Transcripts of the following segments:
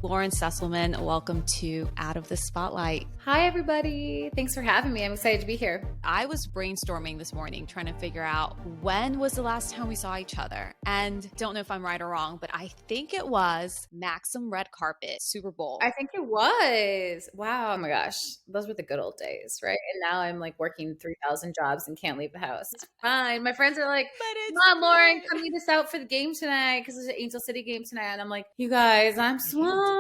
Lauren Sesselmann. Welcome to Out of the Spotlight. Hi, everybody. Thanks for having me. I'm excited to be here. I was brainstorming this morning trying to figure out when was the last time we saw each other. And don't know if I'm right or wrong, but I think it was Maxim Red Carpet Super Bowl. I think it was. Wow. Oh my gosh. Those were the good old days, right? And now I'm like working 3,000 jobs and can't leave the house. It's fine. My friends are like, come on, Lauren, come meet us out for the game tonight because there's an Angel City game tonight. And I'm like, you guys, I'm swamped.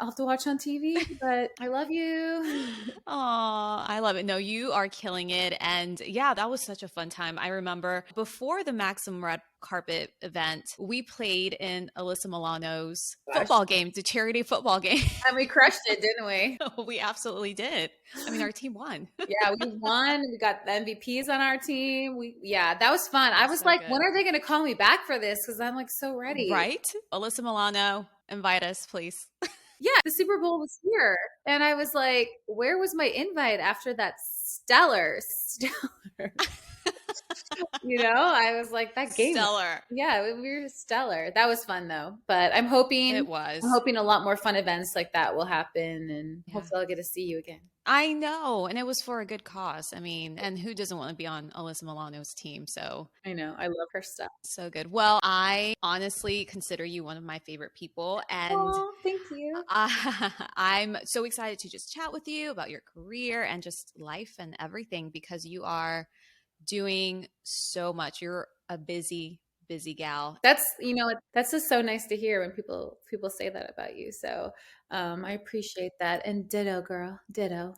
I'll have to watch on TV, but I love you. Aw, I love it. No, you are killing it. And yeah, that was such a fun time. I remember before the Maxim Red Carpet event, we played in Alyssa Milano's football game, the charity football game. And we crushed it, didn't we? We absolutely did. I mean, our team won. Yeah, we won. We got the MVPs on our team. That was fun. I was like, when are they going to call me back for this? Because I'm like so ready. Right? Alyssa Milano, invite us, please. Yeah, the Super Bowl was here. And I was like, where was my invite after that stellar? I was like, that game. Stellar. Yeah, we were stellar. That was fun though. But I'm hoping a lot more fun events like that will happen, and hopefully I'll get to see you again. I know. And it was for a good cause. I mean, and who doesn't want to be on Alyssa Milano's team? So I know. I love her stuff. So good. Well, I honestly consider you one of my favorite people. And thank you. I'm so excited to just chat with you about your career and just life and everything, because you are doing so much. You're a busy gal. That's just so nice to hear when people say that about you. So I appreciate that. And ditto, girl, ditto.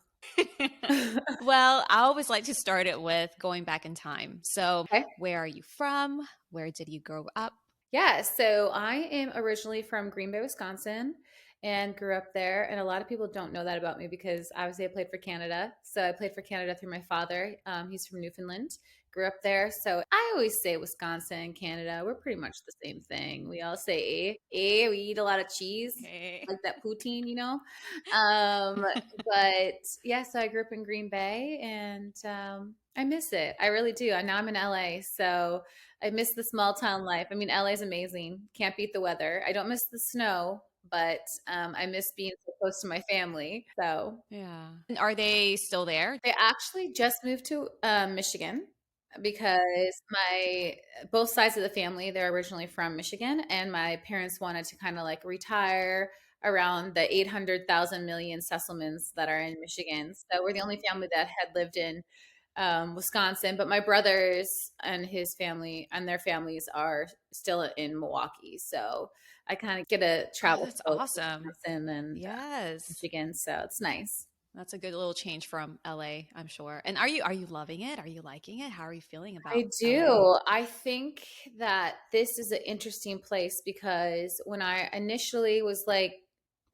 Well, I always like to start it with going back in time. So Where are you from? Where did you grow up? Yeah, so I am originally from Green Bay, Wisconsin, and grew up there. And a lot of people don't know that about me because obviously I played for Canada. So I played for Canada through my father. He's from Newfoundland, grew up there. So I always say Wisconsin and Canada, we're pretty much the same thing. We all say we eat a lot of cheese, like that poutine, But yeah, so I grew up in Green Bay, and I miss it. I really do. And now I'm in LA. So I miss the small town life. I mean, LA is amazing. Can't beat the weather. I don't miss the snow, but I miss being so close to my family. So yeah. And are they still there? They actually just moved to Michigan because both sides of the family, they're originally from Michigan, and my parents wanted to kind of like retire around the 800,000 million Sesselmanns that are in Michigan. So we're the only family that had lived in Wisconsin, but my brothers and his family and their families are still in Milwaukee. So I kind of get to travel. That's awesome. And yes, Michigan. So it's nice. That's a good little change from LA, I'm sure. And are you loving it? Are you liking it? How are you feeling about it? I do. LA? I think that this is an interesting place because when I initially was like,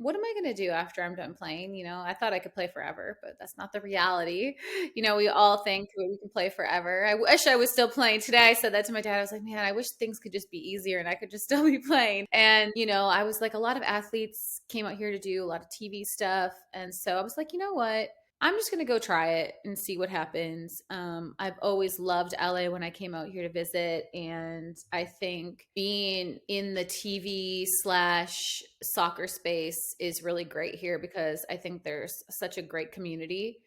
what am I going to do after I'm done playing? I thought I could play forever, but that's not the reality. We all think we can play forever. I wish I was still playing today. I said that to my dad. I was like, man, I wish things could just be easier and I could just still be playing. And, I was like, a lot of athletes came out here to do a lot of TV stuff. And so I was like, you know what? I'm just going to go try it and see what happens. I've always loved LA when I came out here to visit. And I think being in the TV/soccer space is really great here because I think there's such a great community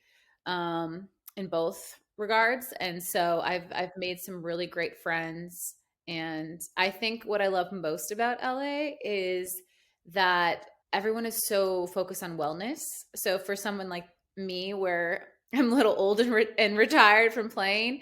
in both regards. And so I've made some really great friends. And I think what I love most about LA is that everyone is so focused on wellness. So for someone like me, where I'm a little old and retired from playing,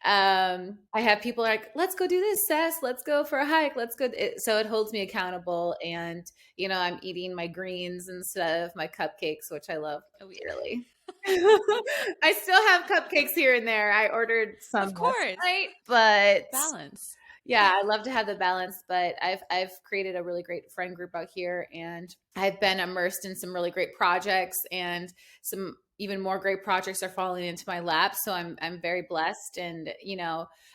I have people like, let's go do this, Sess, let's go for a hike, let's go. So it holds me accountable, and I'm eating my greens instead of my cupcakes, which I love dearly. I still have cupcakes here and there. I ordered some, of course, night, but balance. Yeah, I love to have the balance, but I've created a really great friend group out here, and I've been immersed in some really great projects, and some even more great projects are falling into my lap. So I'm very blessed, and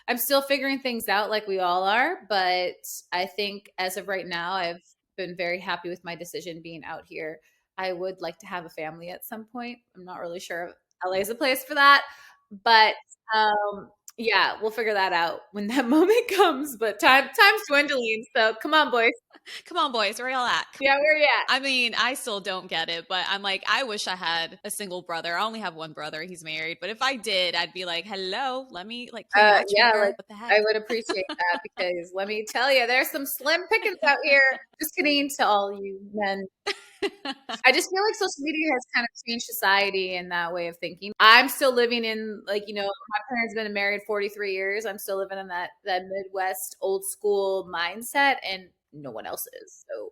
I'm still figuring things out like we all are, but I think as of right now, I've been very happy with my decision being out here. I would like to have a family at some point. I'm not really sure if LA is a place for that, but Yeah, we'll figure that out when that moment comes. But time's dwindling. So come on, boys. Come on, boys, where y'all at? Yeah, where you at? I mean, I still don't get it, but I'm like, I wish I had a single brother. I only have one brother. He's married. But if I did, I'd be like, hello, let me like play Yeah, matchmaker. like What the I heck? would appreciate that because let me tell you, there's some slim pickings out here. Just kidding to all you men. I just feel like social media has kind of changed society in that way of thinking. I'm still living in like, my parents have been married 43 years. I'm still living in that Midwest old school mindset and no one else is. So,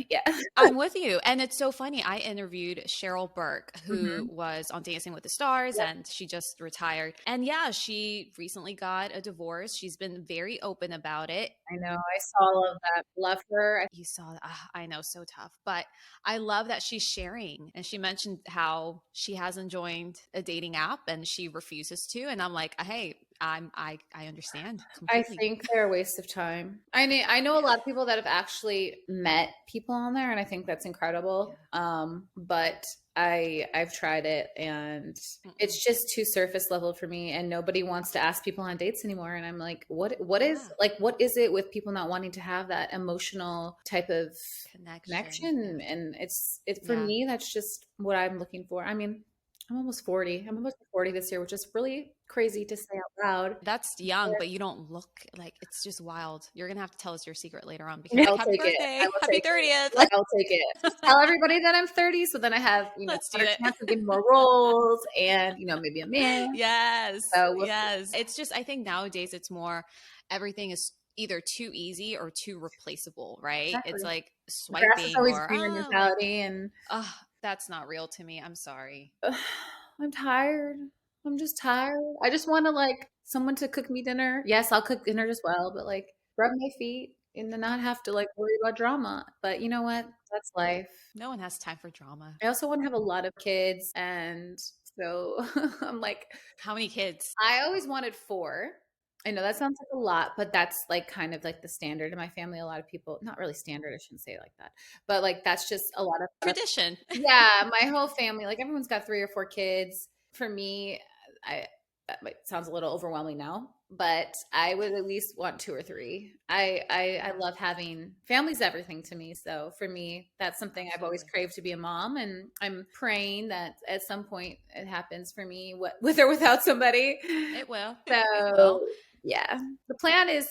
yeah. I'm with you. And it's so funny. I interviewed Cheryl Burke, who Mhm. was on Dancing with the Stars, Yep. and she just retired. And yeah, she recently got a divorce. She's been very open about it. I know. I saw all of that. Love her. You saw that. I know, so tough. But I love that she's sharing. And she mentioned how she hasn't joined a dating app and she refuses to. And I'm like, hey, I understand I completely. think they're a waste of time. I know a lot of people that have actually met people on there, and I think that's incredible. But I've tried it, and Mm-mm. it's just too surface level for me. And nobody wants to ask people on dates anymore. And I'm like, Yeah. what is it with people not wanting to have that emotional type of Connection. Yeah. connection? And it's for Yeah. me, that's just what I'm looking for. I mean, I'm almost 40. I'm almost 40 this year, which is really crazy to say out loud. That's young, but you don't look like it's just wild. You're gonna have to tell us your secret later on because, like, I'll happy take it. I birthday, will happy take it. 30th. Like, I'll take it. Just tell everybody that I'm 30, so then I have, Let's do better it. chance of getting more roles and, maybe a man. Yes, So we'll see. yes. It's just, I think nowadays it's more everything is either too easy or too replaceable, right? It's Exactly. like The grass is swiping always or greener like, mentality, and that's not real to me. I'm sorry. I'm tired. I'm just tired. I just want to like someone to cook me dinner. Yes, I'll cook dinner as well, but like rub my feet and then not have to like worry about drama. But you know what? That's life. No one has time for drama. I also want to have a lot of kids, and so I'm like, How many kids? I always wanted 4. I know that sounds like a lot, but that's like kind of like the standard in my family. A lot of people, not really standard, I shouldn't say it like that, but like that's just a lot of, Tradition. yeah, my whole family, like everyone's got 3 or 4 kids. For me, I sounds a little overwhelming now, but I would at least want 2 or 3. I love having family's everything to me. So for me, that's something I've always Absolutely. craved to be a mom, and I'm praying that at some point it happens for me, with or without somebody. It will. It So will. yeah, the plan is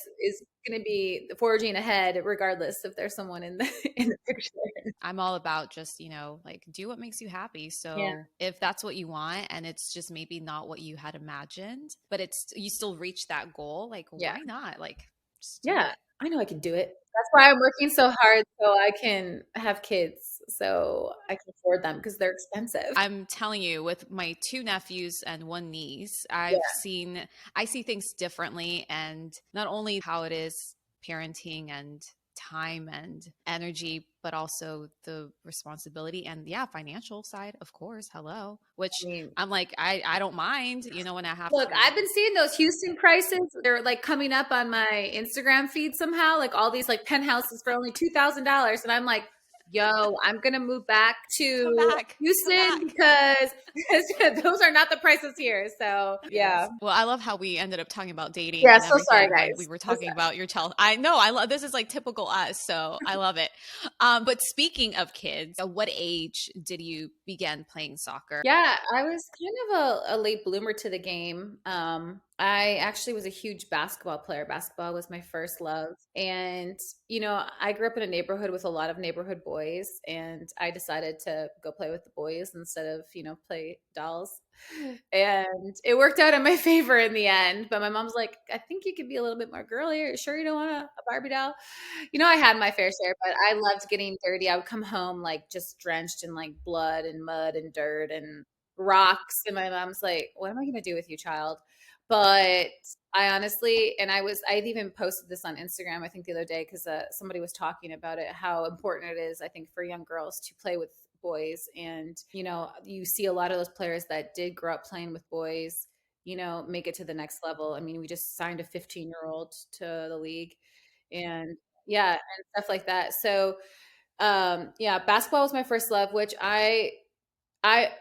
going to be forging ahead, regardless if there's someone in the in the picture. I'm all about just, like do what makes you happy. Yeah, So if that's what you want and it's just maybe not what you had imagined, but it's you still reach that goal, like yeah. why not? Like just do Yeah, it. I know I can do it. That's why I'm working so hard so I can have kids, so I can afford them because they're expensive. I'm telling you, with my two nephews and one niece, Yeah, I see things differently. And not only how it is parenting and time and energy, but also the responsibility and, yeah, financial side, of course. Hello. I Which mean, I'm like, I don't mind, when I have look, to. I've been seeing those Houston prices. They're like coming up on my Instagram feed somehow, like all these like penthouses for only $2,000, and I'm like, yo, I'm gonna move back Come to back. Come Houston back. because those are not the prices here. So Yes. yeah, Well, I love how we ended up talking about dating yeah. and So sorry, everything when we guys. were So talking sorry. about your child. I know, I love this is like typical us, so I love it. But speaking of kids, at what age did you begin playing soccer? Yeah, I was kind of a late bloomer to the game. I actually was a huge basketball player. Basketball was my first love. And, I grew up in a neighborhood with a lot of neighborhood boys, and I decided to go play with the boys instead of, play dolls. And it worked out in my favor in the end. But my mom's like, I think you could be a little bit more girly. Are you sure you don't want a Barbie doll? I had my fair share, but I loved getting dirty. I would come home like just drenched in like blood and mud and dirt and rocks. And my mom's like, what am I going to do with you, child? But I honestly, and I'd even posted this on Instagram, I think the other day, because somebody was talking about it, how important it is, I think, for young girls to play with boys. And, you see a lot of those players that did grow up playing with boys, make it to the next level. I mean, we just signed a 15-year-old to the league, and yeah, and stuff like that. So, yeah, basketball was my first love, which I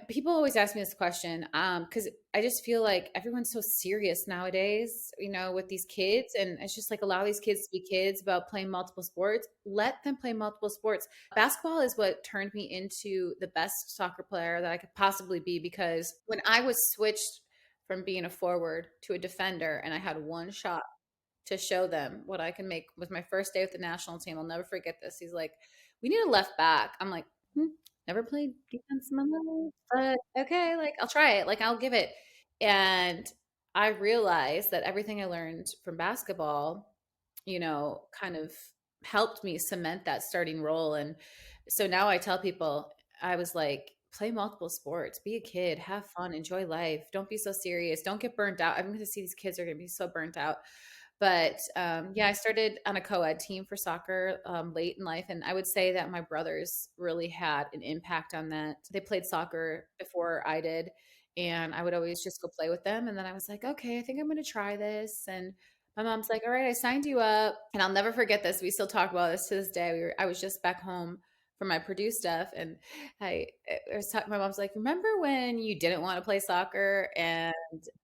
People always ask me this question, because I just feel like everyone's so serious nowadays, with these kids, and it's just like allow these kids to be kids about playing multiple sports. Let them play multiple sports. Basketball is what turned me into the best soccer player that I could possibly be, because when I was switched from being a forward to a defender, and I had one shot to show them what I can make, with my first day with the national team. I'll never forget this. He's like, "We need a left back." I'm like, never played defense in my life, but okay, like I'll try it. Like I'll give it. And I realized that everything I learned from basketball, kind of helped me cement that starting role. And so now I tell people, I was like, play multiple sports, be a kid, have fun, enjoy life. Don't be so serious. Don't get burnt out. I'm going to see these kids are going to be so burnt out. But yeah, I started on a co-ed team for soccer late in life. And I would say that my brothers really had an impact on that. They played soccer before I did. And I would always just go play with them. And then I was like, okay, I think I'm going to try this. And my mom's like, all right, I signed you up. And I'll never forget this. We still talk about this to this day. I was just back home from my Purdue stuff. And I was talking, my mom's like, remember when you didn't want to play soccer and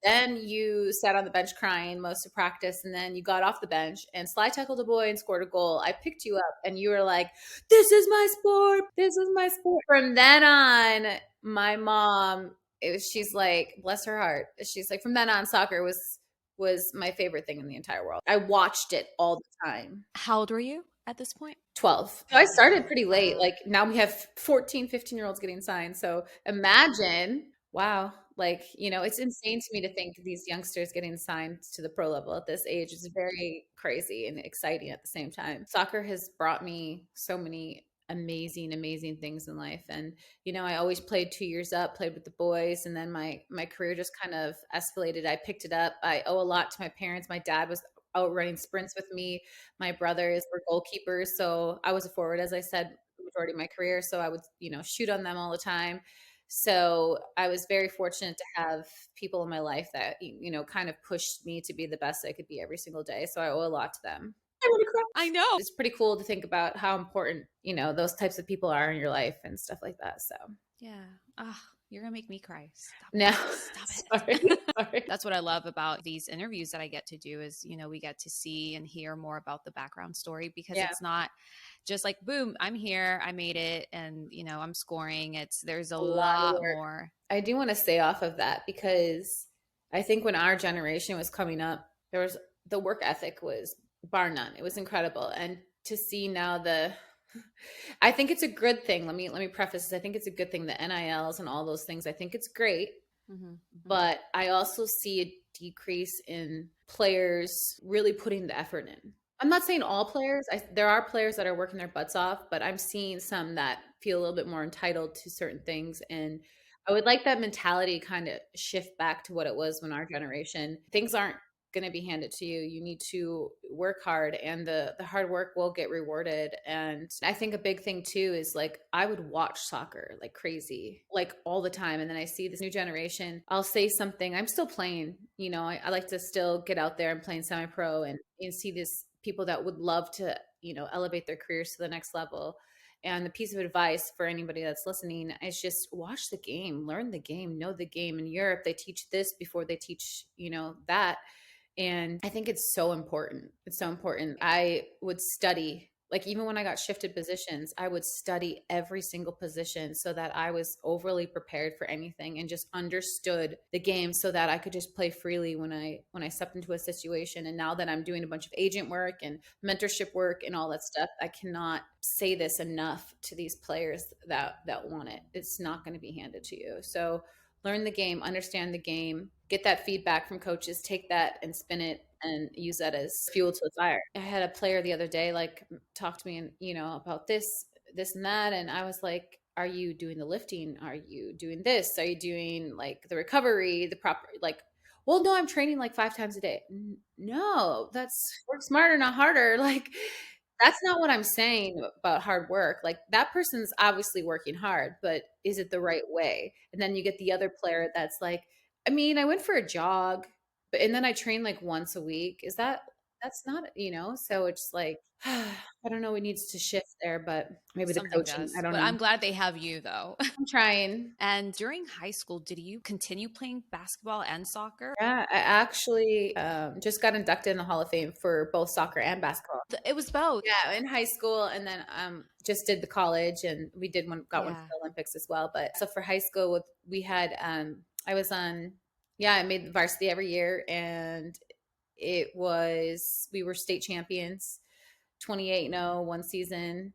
then you sat on the bench crying most of practice, and then you got off the bench and slide tackled a boy and scored a goal. I picked you up and you were like, this is my sport. This is my sport. From then on, my mom, she's like, bless her heart. She's like, from then on, soccer was my favorite thing in the entire world. I watched it all the time. How old were you at this point? 12. So I started pretty late. Like now we have 14, 15-year-olds getting signed. So imagine, wow, like, it's insane to me to think these youngsters getting signed to the pro level at this age is very crazy and exciting at the same time. Soccer has brought me so many amazing, amazing things in life. And, I always played 2 years up, played with the boys. And then my career just kind of escalated. I picked it up. I owe a lot to my parents. My dad was out running sprints with me. My brothers were goalkeepers. So I was a forward, as I said, the majority of my career. So I would, shoot on them all the time. So I was very fortunate to have people in my life that, kind of pushed me to be the best I could be every single day. So I owe a lot to them. I know. It's pretty cool to think about how important, those types of people are in your life and stuff like that. So yeah. You're gonna make me cry. Stop no, Stop it. Sorry. That's what I love about these interviews that I get to do is, we get to see and hear more about the background story, because it's not just like, boom, I'm here, I made it, and, I'm scoring. There's a lot more. I do want to stay off of that, because I think when our generation was coming up, the work ethic was bar none. It was incredible. And to see now I think it's a good thing. Let me preface this. I think it's a good thing, the NILs and all those things. I think it's great. Mm-hmm. But I also see a decrease in players really putting the effort in. I'm not saying all players. There are players that are working their butts off, but I'm seeing some that feel a little bit more entitled to certain things. And I would like that mentality kind of shift back to what it was when our generation. Things aren't going to be handed to you. You need to work hard, and the hard work will get rewarded. And I think a big thing too is, like, I would watch soccer like crazy, like all the time. And then I see this new generation, I'll say something, I'm still playing, I like to still get out there and playing semi-pro, and see these people that would love to, elevate their careers to the next level. And the piece of advice for anybody that's listening is just watch the game, learn the game, know the game. In Europe, they teach this before they teach, that. And I think it's so important. It's so important. I would study, like even when I got shifted positions, I would study every single position so that I was overly prepared for anything and just understood the game so that I could just play freely when I stepped into a situation. And now that I'm doing a bunch of agent work and mentorship work and all that stuff, I cannot say this enough to these players that want it. It's not going to be handed to you. So learn the game, understand the game, get that feedback from coaches, take that and spin it and use that as fuel to the fire. I had a player the other day, like, talk to me and, about this and that. And I was like, are you doing the lifting? Are you doing this? Are you doing like the recovery, the proper, like, well, no, I'm training like 5 times a day. No, that's work smarter, not harder. Like, that's not what I'm saying about hard work. Like, that person's obviously working hard, but is it the right way? And then you get the other player that's like, I mean, I went for a jog, and then I train like once a week. Is that that's not, so it's like, I don't know what needs to shift there, but maybe the Something coaching, I does. don't But know. I'm glad they have you though. I'm trying. And during high school, did you continue playing basketball and soccer? Yeah, I actually just got inducted in the Hall of Fame for both soccer and basketball. It was both. Yeah, in high school, and then just did the college, and we did got one for Yeah. the Olympics as well. But so for high school, we had I was on, yeah, I made the varsity every year, and we were state champions, 28-0 one season.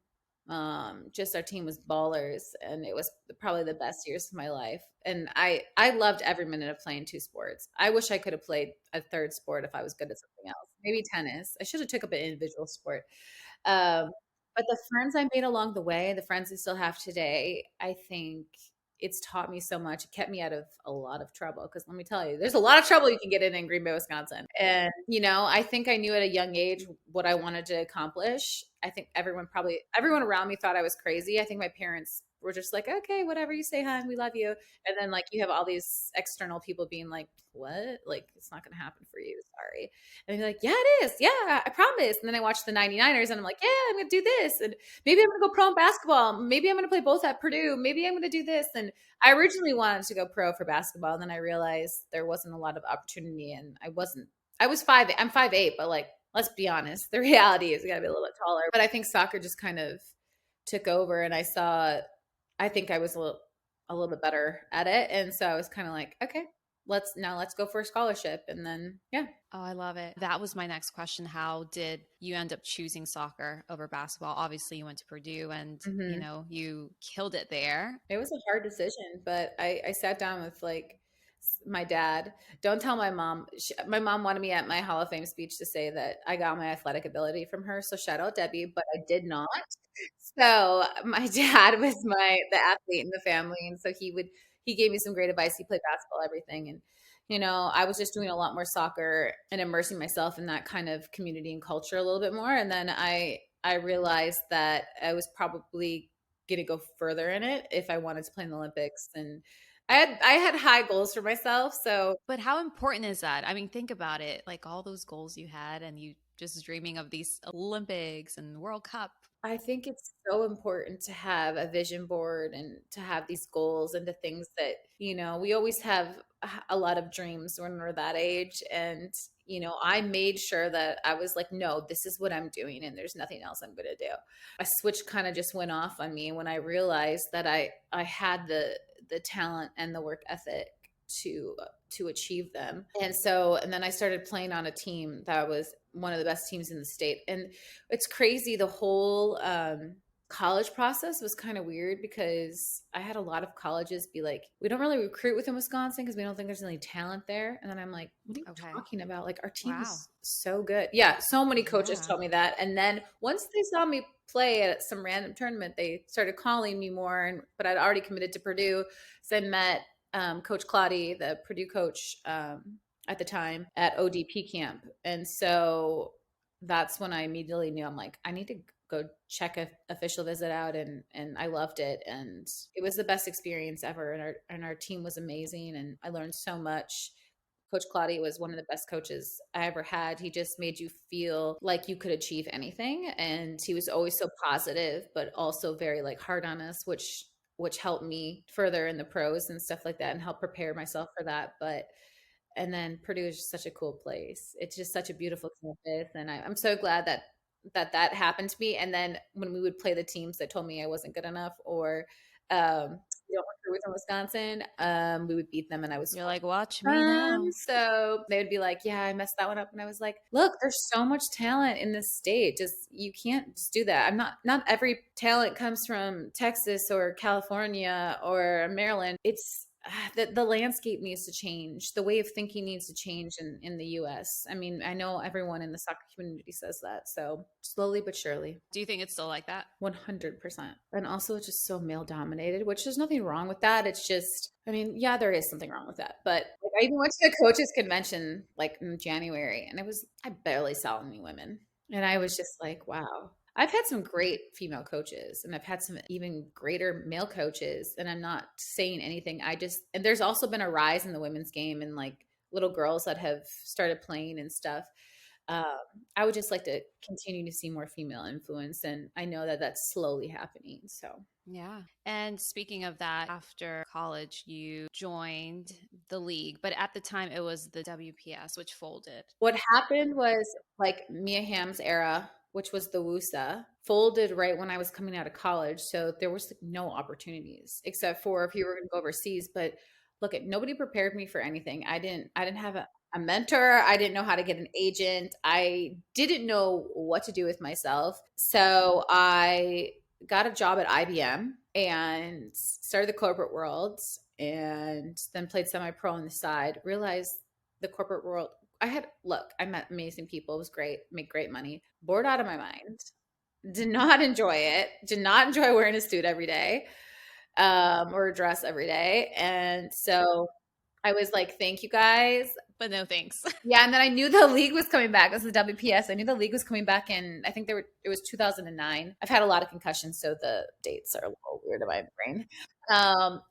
Just our team was ballers, and it was probably the best years of my life. And I loved every minute of playing two sports. I wish I could have played a third sport if I was good at something else. Maybe tennis. I should have took up an individual sport. Um, but the friends I made along the way, the friends I still have today, I think it's taught me so much. It kept me out of a lot of trouble. Because let me tell you, there's a lot of trouble you can get in Green Bay, Wisconsin. And, I think I knew at a young age what I wanted to accomplish. I think everyone around me thought I was crazy. I think my parents were just like, okay, whatever you say, hon, we love you. And then like you have all these external people being like, what? Like, it's not going to happen for you. Sorry. And they're like, yeah, it is. Yeah, I promise. And then I watch the 99ers and I'm like, yeah, I'm going to do this. And maybe I'm going to go pro in basketball. Maybe I'm going to play both at Purdue. Maybe I'm going to do this. And I originally wanted to go pro for basketball. And then I realized there wasn't a lot of opportunity, and I'm 5'8", but like, let's be honest, the reality is you gotta be a little bit taller. But I think soccer just kind of took over, and I think I was a little bit better at it. And so I was kind of like, okay, let's go for a scholarship. And then, yeah. Oh, I love it. That was my next question. How did you end up choosing soccer over basketball? Obviously, you went to Purdue and, you killed it there. It was a hard decision, but I sat down with like my dad. Don't tell my mom. My mom wanted me at my Hall of Fame speech to say that I got my athletic ability from her. So shout out Debbie, but I did not. So my dad was the athlete in the family, and so he gave me some great advice. He played basketball, everything, and I was just doing a lot more soccer and immersing myself in that kind of community and culture a little bit more. And then I realized that I was probably going to go further in it if I wanted to play in the Olympics. And I had high goals for myself. So, But how important is that? I mean, think about it. Like all those goals you had and you just dreaming of these Olympics and World Cup. I think it's so important to have a vision board and to have these goals and the things that, we always have a lot of dreams when we're that age. And, I made sure that I was like, no, this is what I'm doing and there's nothing else I'm going to do. A switch kind of just went off on me when I realized that I had the talent and the work ethic to achieve them. And then I started playing on a team that was one of the best teams in the state. And it's crazy. The whole college process was kind of weird because I had a lot of colleges be like, we don't really recruit within Wisconsin because we don't think there's any talent there. And then I'm like, what are you talking about? Like, our team is so good. Yeah. So many coaches told me that. And then once they saw me play at some random tournament, they started calling me more. But I'd already committed to Purdue. So I met Coach Claudia, the Purdue coach at the time, at ODP camp. And so that's when I immediately knew, I'm like, I need to go check a official visit out. And I loved it. And it was the best experience ever. And our team was amazing. And I learned so much. Coach Claudia was one of the best coaches I ever had. He just made you feel like you could achieve anything. And he was always so positive, but also very like hard on us, which helped me further in the pros and stuff like that and help prepare myself for that. And then Purdue is just such a cool place. It's just such a beautiful campus. And I'm so glad that happened to me. And then when we would play the teams that told me I wasn't good enough, or we don't recruit within Wisconsin, we would beat them, and I was You're like, watch me now. So they would be like, yeah, I messed that one up. And I was like, look, there's so much talent in this state. You can't just do that. Not every talent comes from Texas or California or Maryland. It's the landscape needs to change. The way of thinking needs to change in the US. I mean, I know everyone in the soccer community says that. So slowly but surely. Do you think it's still like that? 100%. And also it's just so male dominated, which there's nothing wrong with that. It's just, I mean, yeah, there is something wrong with that. But like, I even went to a coaches convention like in January, and I barely saw any women. And I was just like, wow. I've had some great female coaches, and I've had some even greater male coaches, and I'm not saying anything. And there's also been a rise in the women's game and like little girls that have started playing and stuff. um, I would just like to continue to see more female influence, and I know that that's slowly happening. So Yeah. And speaking of that, after college, you joined the league, but at the time it was the WPS, which folded. what happened was like Mia Hamm's era, which was the WUSA, folded right when I was coming out of college. So there was like no opportunities except for if you were going to go overseas. But look, nobody prepared me for anything. I didn't have a mentor. I didn't know how to get an agent. I didn't know what to do with myself. So I got a job at IBM and started the corporate world and then played semi-pro on the side. Realized the corporate world, I met amazing people. It was great, make great money. Bored out of my mind. Did not enjoy it. Did not enjoy wearing a suit every day, or a dress every day. And so I was like, thank you guys. But no thanks. Yeah, and then I knew the league was coming back. This is the WPS. I knew the league was coming back in, I think it was 2009. I've had a lot of concussions, so the dates are a little weird in my brain.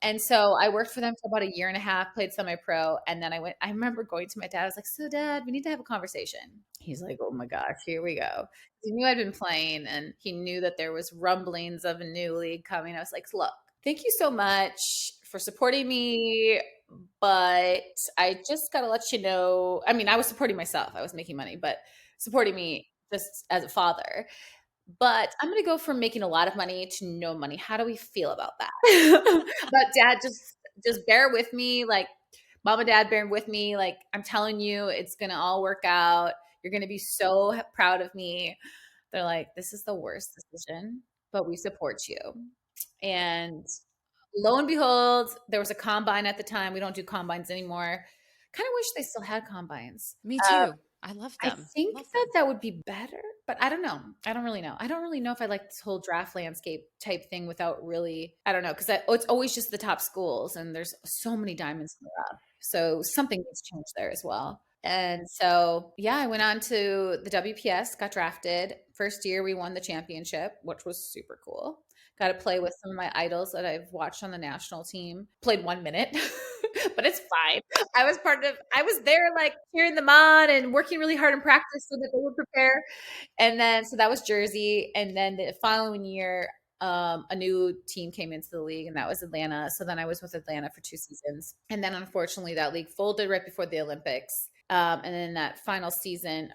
And so I worked for them for about a year and a half, played semi-pro, and then I remember going to my dad. I was like, so Dad, we need to have a conversation. He's like, oh my gosh, here we go. He knew I'd been playing and he knew that there was rumblings of a new league coming. I was like, look, thank you so much for supporting me, but I just got to let you know. I mean, I was supporting myself. I was making money, but supporting me just as a father. But I'm going to go from making a lot of money to no money. How do we feel about that? But Dad, just bear with me. Like, Mom and Dad, bear with me. Like, I'm telling you, it's going to all work out. You're going to be so proud of me. They're like, this is the worst decision, but we support you. And lo and behold, there was a combine at the time. We don't do combines anymore. Kind of wish they still had combines. Me too. I love I them. think Love that them. that would be better, but I don't know. I don't really know. I don't really know if I like this whole draft landscape type thing without really, I don't know, because it's always just the top schools and there's so many diamonds in the rough. So something needs to change there as well. And so, yeah, I went on to the WPS, got drafted. First year, we won the championship, which was super cool. Got to play with some of my idols that I've watched on the national team. Played 1 minute, but it's fine. I was there like cheering them on and working really hard in practice so that they would prepare. And then, so that was Jersey. And then the following year, a new team came into the league, and that was Atlanta. So then I was with Atlanta for 2 seasons. And then unfortunately, that league folded right before the Olympics. And then in that final season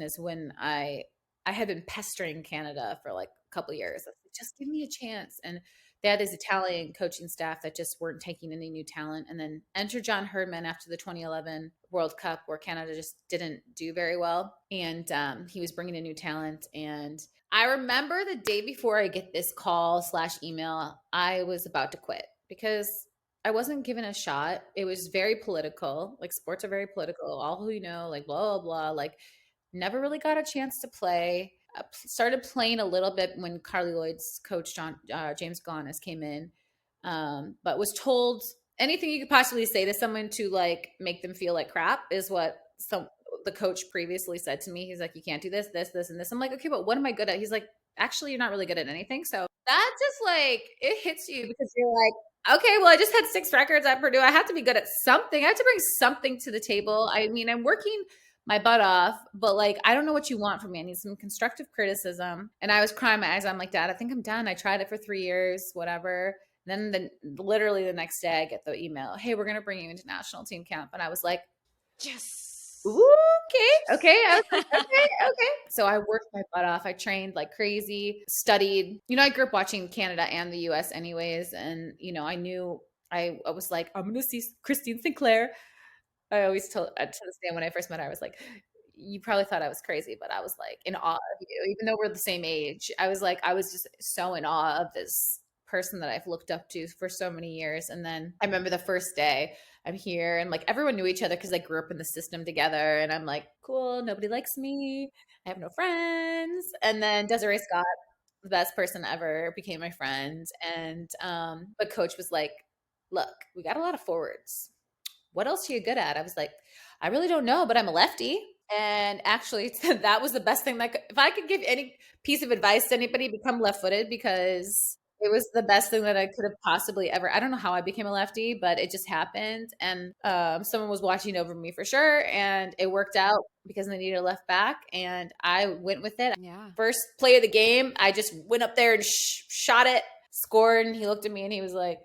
is when I had been pestering Canada for like a couple of years. I was like, just give me a chance. And they had this Italian coaching staff that just weren't taking any new talent. And then enter John Herdman after the 2011 World Cup, where Canada just didn't do very well. And he was bringing in new talent. And I remember the day before I get this call/email, I was about to quit because I wasn't given a shot. It was very political. Like, sports are very political. All who you know, like blah, blah, blah. Like, never really got a chance to play. Started playing a little bit when Carly Lloyd's coach, James Gonzalez, came in, but was told anything you could possibly say to someone to like make them feel like crap is what the coach previously said to me. He's like, you can't do this, this, this, and this. I'm like, okay, but what am I good at? He's like, actually, you're not really good at anything. So that just like, it hits you because you're like, okay, well, I just had 6 records at Purdue. I have to be good at something. I have to bring something to the table. I mean, I'm working my butt off, but like, I don't know what you want from me. I need some constructive criticism. And I was crying my eyes. I'm like, Dad, I think I'm done. I tried it for 3 years, whatever. Then literally the next day I get the email, hey, we're going to bring you into national team camp. And I was like, Yes. Okay. I was like, okay. So I worked my butt off. I trained like crazy, studied. You know, I grew up watching Canada and the US anyways. And, you know, I knew I was like, I'm going to see Christine Sinclair. I always tell to this day when I first met her, I was like, you probably thought I was crazy, but I was like in awe of you, even though we're the same age. I was just so in awe of this person that I've looked up to for so many years. And then I remember the first day I'm here and like everyone knew each other because I grew up in the system together. And I'm like, cool, nobody likes me. I have no friends. And then Desiree Scott, the best person ever, became my friend. And but coach was like, look, we got a lot of forwards. What else are you good at? I was like, I really don't know, but I'm a lefty. And actually, that was the best thing if I could give any piece of advice to anybody, become left-footed, because It was the best thing that I could have possibly ever. I don't know how I became a lefty, but it just happened. And someone was watching over me for sure. And it worked out because they needed a left back. And I went with it. Yeah. First play of the game, I just went up there and shot it, scored. And he looked at me and he was like,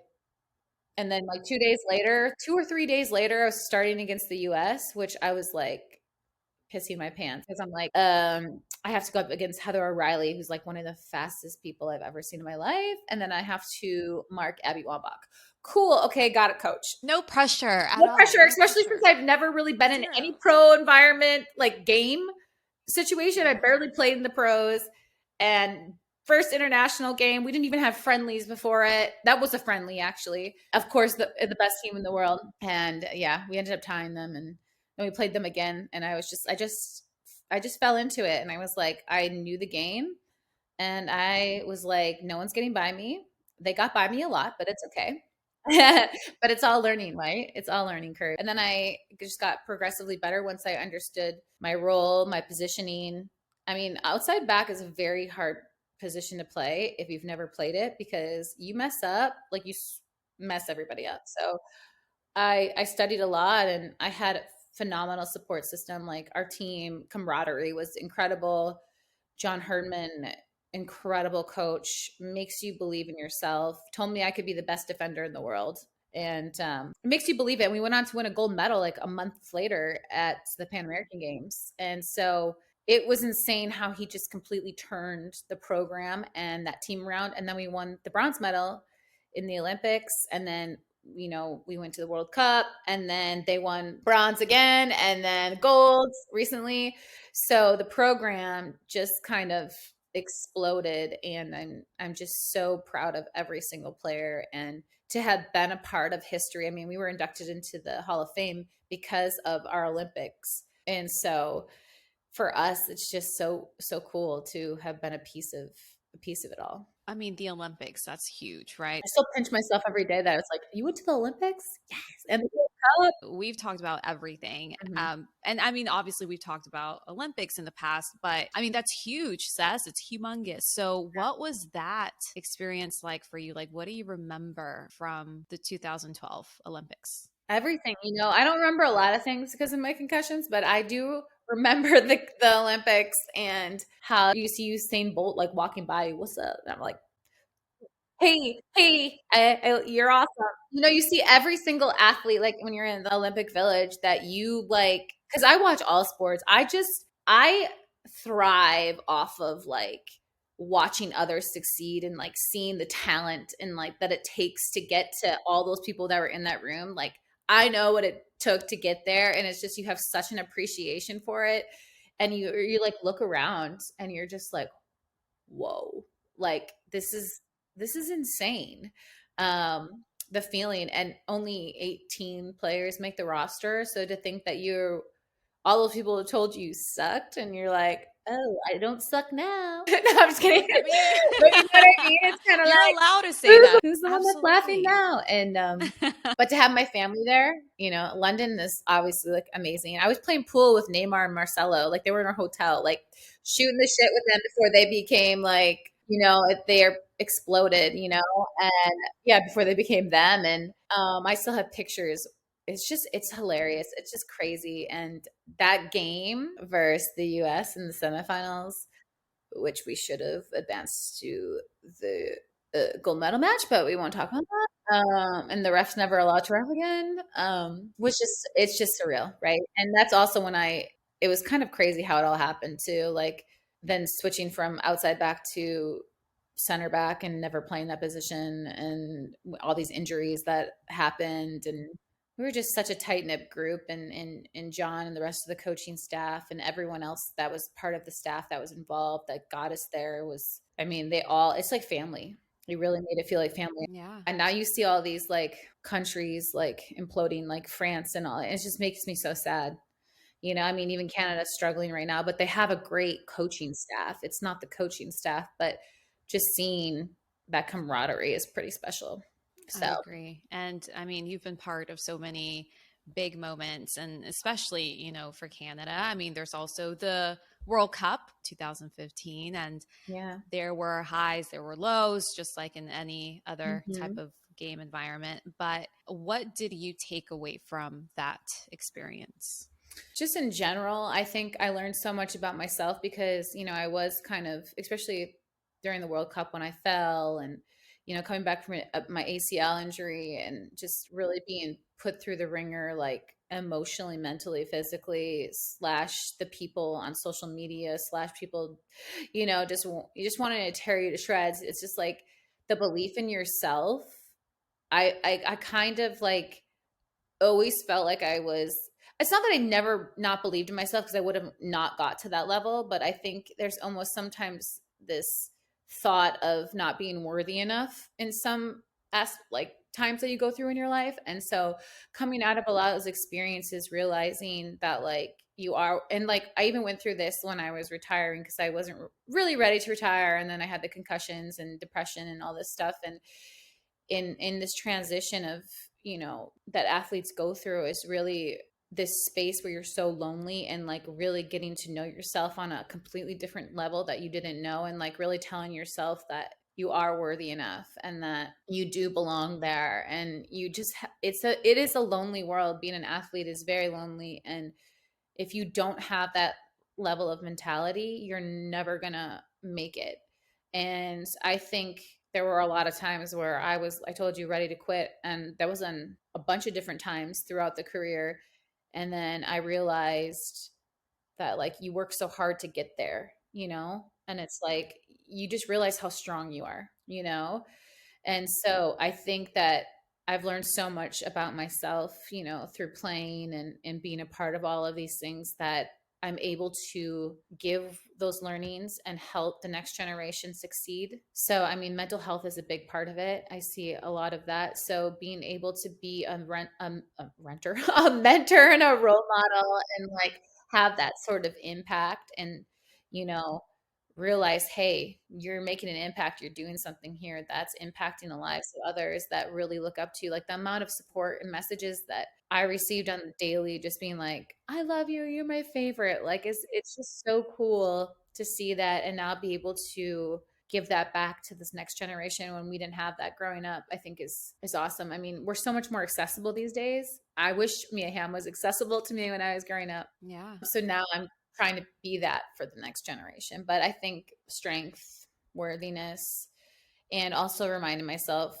and then like 2 days later, 2 or 3 days later, I was starting against the US, which I was like, pissing my pants because I'm like, I have to go up against Heather O'Reilly, who's like one of the fastest people I've ever seen in my life. And then I have to mark Abby Wambach. Cool. Okay. Got it, coach. No pressure at No all. pressure, No especially pressure. since I've never really been in Zero. any pro environment, like game situation. I barely played in the pros. And first international game, we didn't even have friendlies before it. That was a friendly, actually. Of course, the best team in the world. And yeah, we ended up tying them and we played them again. And I just fell into it. And I was like, I knew the game. And I was like, no one's getting by me. They got by me a lot, but it's okay. But it's all learning, right? It's all learning curve. And then I just got progressively better once I understood my role, my positioning. I mean, outside back is a very hard position to play if you've never played it because you mess up, like you mess everybody up. So I studied a lot and I had a phenomenal support system. Like our team camaraderie was incredible. John Herdman, incredible coach, makes you believe in yourself, told me I could be the best defender in the world. And it makes you believe it. And we went on to win a gold medal like a month later at the Pan American Games. And so it was insane how he just completely turned the program and that team around. And then we won the bronze medal in the Olympics. And then, we went to the World Cup and then they won bronze again and then gold recently. So the program just kind of exploded and I'm just so proud of every single player and to have been a part of history. I mean, we were inducted into the Hall of Fame because of our Olympics. And so for us, it's just so cool to have been a piece of it all. I mean, the Olympics, that's huge, right? I still pinch myself every day that it's like, you went to the Olympics? Yes. And the World Cup? We've talked about everything. Mhm. And I mean, obviously, we've talked about Olympics in the past, but I mean, that's huge, Sess. It's humongous. So, what was that experience like for you? Like, what do you remember from the 2012 Olympics? Everything. I don't remember a lot of things because of my concussions, but I do remember the Olympics and how you see Usain Bolt like walking by. What's up? And I'm like, hey, you're awesome. You see every single athlete, like when you're in the Olympic Village, that you like, because I watch all sports. I thrive off of like watching others succeed and like seeing the talent and like that it takes to get to all those people that were in that room. Like, I know what it took to get there. And it's just, you have such an appreciation for it. And you like look around and you're just like, whoa, like this is insane. The feeling, and only 18 players make the roster. So to think that all those people have told you sucked and you're like, oh, I don't suck now. No, I'm just kidding. But you know what I mean? It's kind of You're like, allowed to say that. who's the one that's laughing now? And but to have my family there, London is obviously like amazing. I was playing pool with Neymar and Marcelo, like they were in our hotel, like shooting the shit with them before they became like, they're exploded, and yeah, before they became them. And I still have pictures. It's hilarious. It's just crazy. And that game versus the US in the semifinals, which we should have advanced to the gold medal match, but we won't talk about that. And the refs never allowed to ref again. It's just surreal, right? And that's also when it was kind of crazy how it all happened too. Like then switching from outside back to center back and never playing that position and all these injuries that happened. And we were just such a tight knit group, and John and the rest of the coaching staff and everyone else that was part of the staff that was involved that got us there was, I mean, it's like family. They really made it feel like family. Yeah. And now you see all these like countries like imploding, like France and all. It just makes me so sad. I mean, even Canada's struggling right now, but they have a great coaching staff. It's not the coaching staff, but just seeing that camaraderie is pretty special. So I agree. And I mean, you've been part of so many big moments, and especially, for Canada. I mean, there's also the World Cup 2015, and Yeah. there were highs, there were lows, just like in any other type Mm-hmm. of game environment. But what did you take away from that experience? Just in general, I think I learned so much about myself because, I was kind of, especially during the World Cup when I fell and, coming back from my ACL injury and just really being put through the ringer, like emotionally, mentally, physically, slash the people on social media, slash people, you just wanted to tear you to shreds. It's just like the belief in yourself. I kind of like always felt like I was, it's not that I never not believed in myself because I would have not got to that level, but I think there's almost sometimes this thought of not being worthy enough in some like times that you go through in your life. And so coming out of a lot of those experiences, realizing that like you are, and like I even went through this when I was retiring because I wasn't really ready to retire, and then I had the concussions and depression and all this stuff. And in this transition of, that athletes go through is really this space where you're so lonely, and like really getting to know yourself on a completely different level that you didn't know, and like really telling yourself that you are worthy enough and that you do belong there. And you just it is a lonely world. Being an athlete is very lonely, and if you don't have that level of mentality, you're never gonna make it. And I think there were a lot of times where I told you, ready to quit. And that was on a bunch of different times throughout the career. And then I realized that like you work so hard to get there, and it's like you just realize how strong you are. And so I think that I've learned so much about myself, through playing and being a part of all of these things, that I'm able to give those learnings and help the next generation succeed. So, I mean, mental health is a big part of it. I see a lot of that. So, being able to be a renter, a mentor, and a role model, and like have that sort of impact, and you know, realize, hey, you're making an impact, you're doing something here that's impacting the lives of others that really look up to you. Like the amount of support and messages that I received on the daily, just being like, I love you, you're my favorite. Like it's just so cool to see that and now be able to give that back to this next generation when we didn't have that growing up. I think is awesome. I mean, we're so much more accessible these days. I wish Mia Hamm was accessible to me when I was growing up. Yeah. So now I'm trying to be that for the next generation. But I think strength, worthiness, and also reminding myself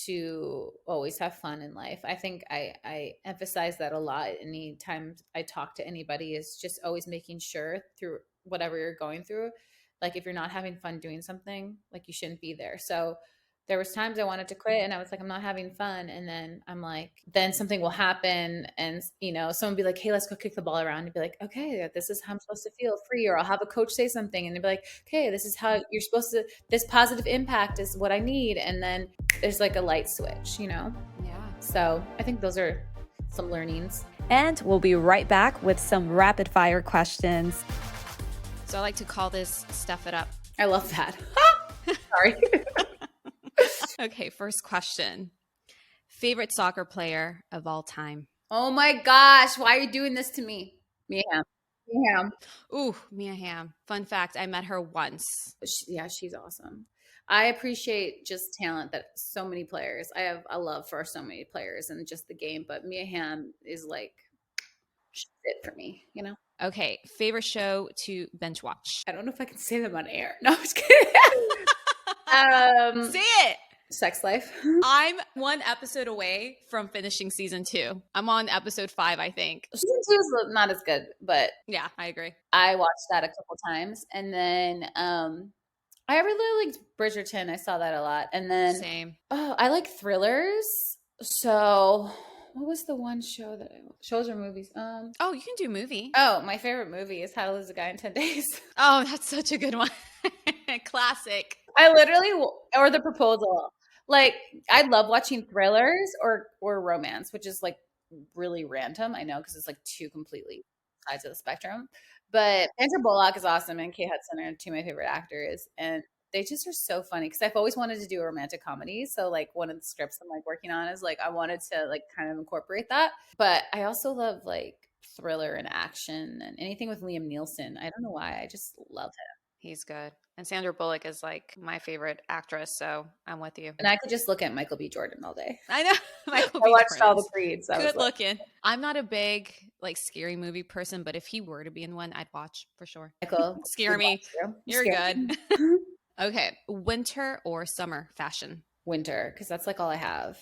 to always have fun in life. I think I emphasize that a lot anytime I talk to anybody, is just always making sure through whatever you're going through, like if you're not having fun doing something, like you shouldn't be there. So there was times I wanted to quit and I was like, I'm not having fun. And then I'm like, then something will happen. And, someone be like, hey, let's go kick the ball around. And be like, okay, this is how I'm supposed to feel free. Or I'll have a coach say something and they'd be like, okay, this is how you're supposed to, this positive impact is what I need. And then there's like a light switch. Yeah. So I think those are some learnings. And we'll be right back with some rapid fire questions. So I like to call this Stuff It Up. I love that. Sorry. Okay, first question. Favorite soccer player of all time? Oh my gosh, why are you doing this to me? Mia Hamm. Mia Hamm. Ooh, Mia Hamm. Fun fact, I met her once. Yeah, she's awesome. I appreciate just talent that so many players. I have a love for so many players and just the game, but Mia Hamm is like, she's it for me. Okay, favorite show to binge watch? I don't know if I can say them on air. No, I'm just kidding. Say it. Sex Life. I'm one episode away from finishing season 2. I'm on episode 5, I think. Season 2 is not as good, but yeah, I agree. I watched that a couple times, and then I really liked Bridgerton. I saw that a lot, and then Same. Oh, I like thrillers. So, what was the one show that shows or movies? Oh, you can do movie. Oh, my favorite movie is How to Lose a Guy in 10 Days. Oh, that's such a good one. Classic. I literally, or The Proposal. Like, I love watching thrillers or romance, which is like really random. I know, because it's like two completely sides of the spectrum. But Sandra Bullock is awesome, and Kate Hudson are two of my favorite actors. And they just are so funny because I've always wanted to do a romantic comedy. So like one of the scripts I'm like working on is like I wanted to like kind of incorporate that. But I also love like thriller and action and anything with Liam Neeson. I don't know why. I just love him. He's good. And Sandra Bullock is like my favorite actress, so I'm with you. And I could just look at Michael B. Jordan all day. I know Michael I B. watched all the Jordan's Creeds. I was good like, looking. I'm not a big like scary movie person, but if he were to be in one, I'd watch for sure. Michael, Scare me. You're Scare good. me. Okay, winter or summer fashion? Winter, because that's like all I have.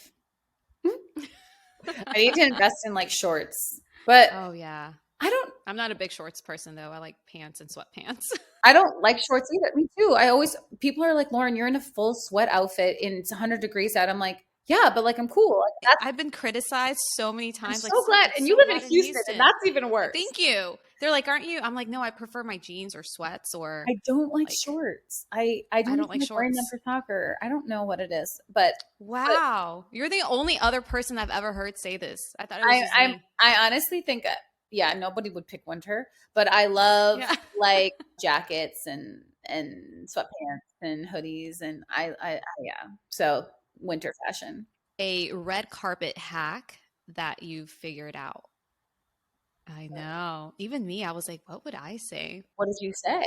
I need to invest in like shorts, but Oh yeah. I don't. I'm not a big shorts person though. I like pants and sweatpants. I don't like shorts either. Me too. I always people are like, Lauren, you're in a full sweat outfit and it's 100 degrees out. I'm like, yeah, but like I'm cool. Like, that's, I've been criticized so many I'm times. so Like, glad. it's And so you live hot in Houston, and that's even worse. Thank you. They're like, aren't you? I'm like, no, I prefer my jeans or sweats or I don't like like shorts. I don't don't like like wearing them shorts. for soccer. I don't know what it is, but Wow. You're the only other person I've ever heard say this. I thought it was just me. I honestly think yeah, nobody would pick winter, but I love Yeah. like jackets and sweatpants and hoodies and yeah. So winter fashion. A red carpet hack that you figured out. I know. Even me, I was like, what would I say? What did you say?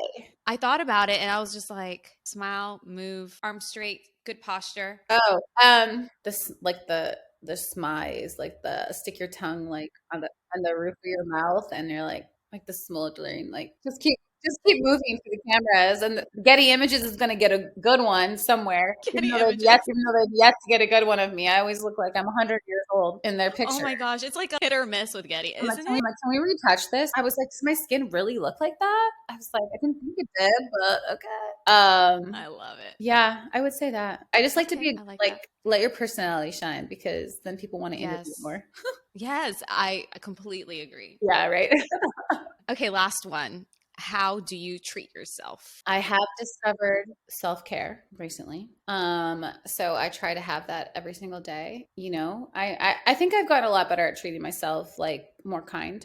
I thought about it and I was just like, smile, move, arms straight, good posture. Oh, this like the smize, like the stick your tongue like on the roof of your mouth, and you're like the smoldering, like just keep moving for the cameras, and the Getty Images is gonna get a good one somewhere, Getty images. even though they've yet to get a good one of me. I always look like I'm 100 years old in their picture. Oh my gosh. It's like a hit or miss with Getty, I'm like, isn't it? can we retouch this? I was like, does my skin really look like that? I was like, I didn't think it did, but okay. I love it. Yeah, I would say that. I just like to be I like like that. let your personality shine because then people want to interview Yes. more. Yes, I completely agree. Yeah, right. Okay, last one. How do you treat yourself? I have discovered self-care recently. So I try to have that every single day. You know, I think I've gotten a lot better at treating myself like more kind.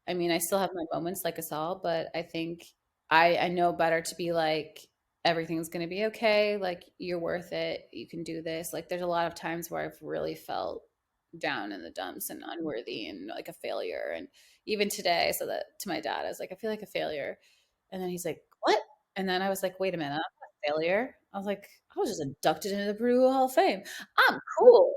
I mean, I still have my moments like us all, but I think I know better to be like everything's going to be okay, like you're worth it. You can do this. Like there's a lot of times where I've really felt down in the dumps and unworthy and like a failure. And even today, so that to my dad, I was like, I feel like a failure. And then he's like, what? And then I was like, wait a minute, I'm not a failure. I was like, I was just inducted into the Purdue Hall of Fame. I'm cool.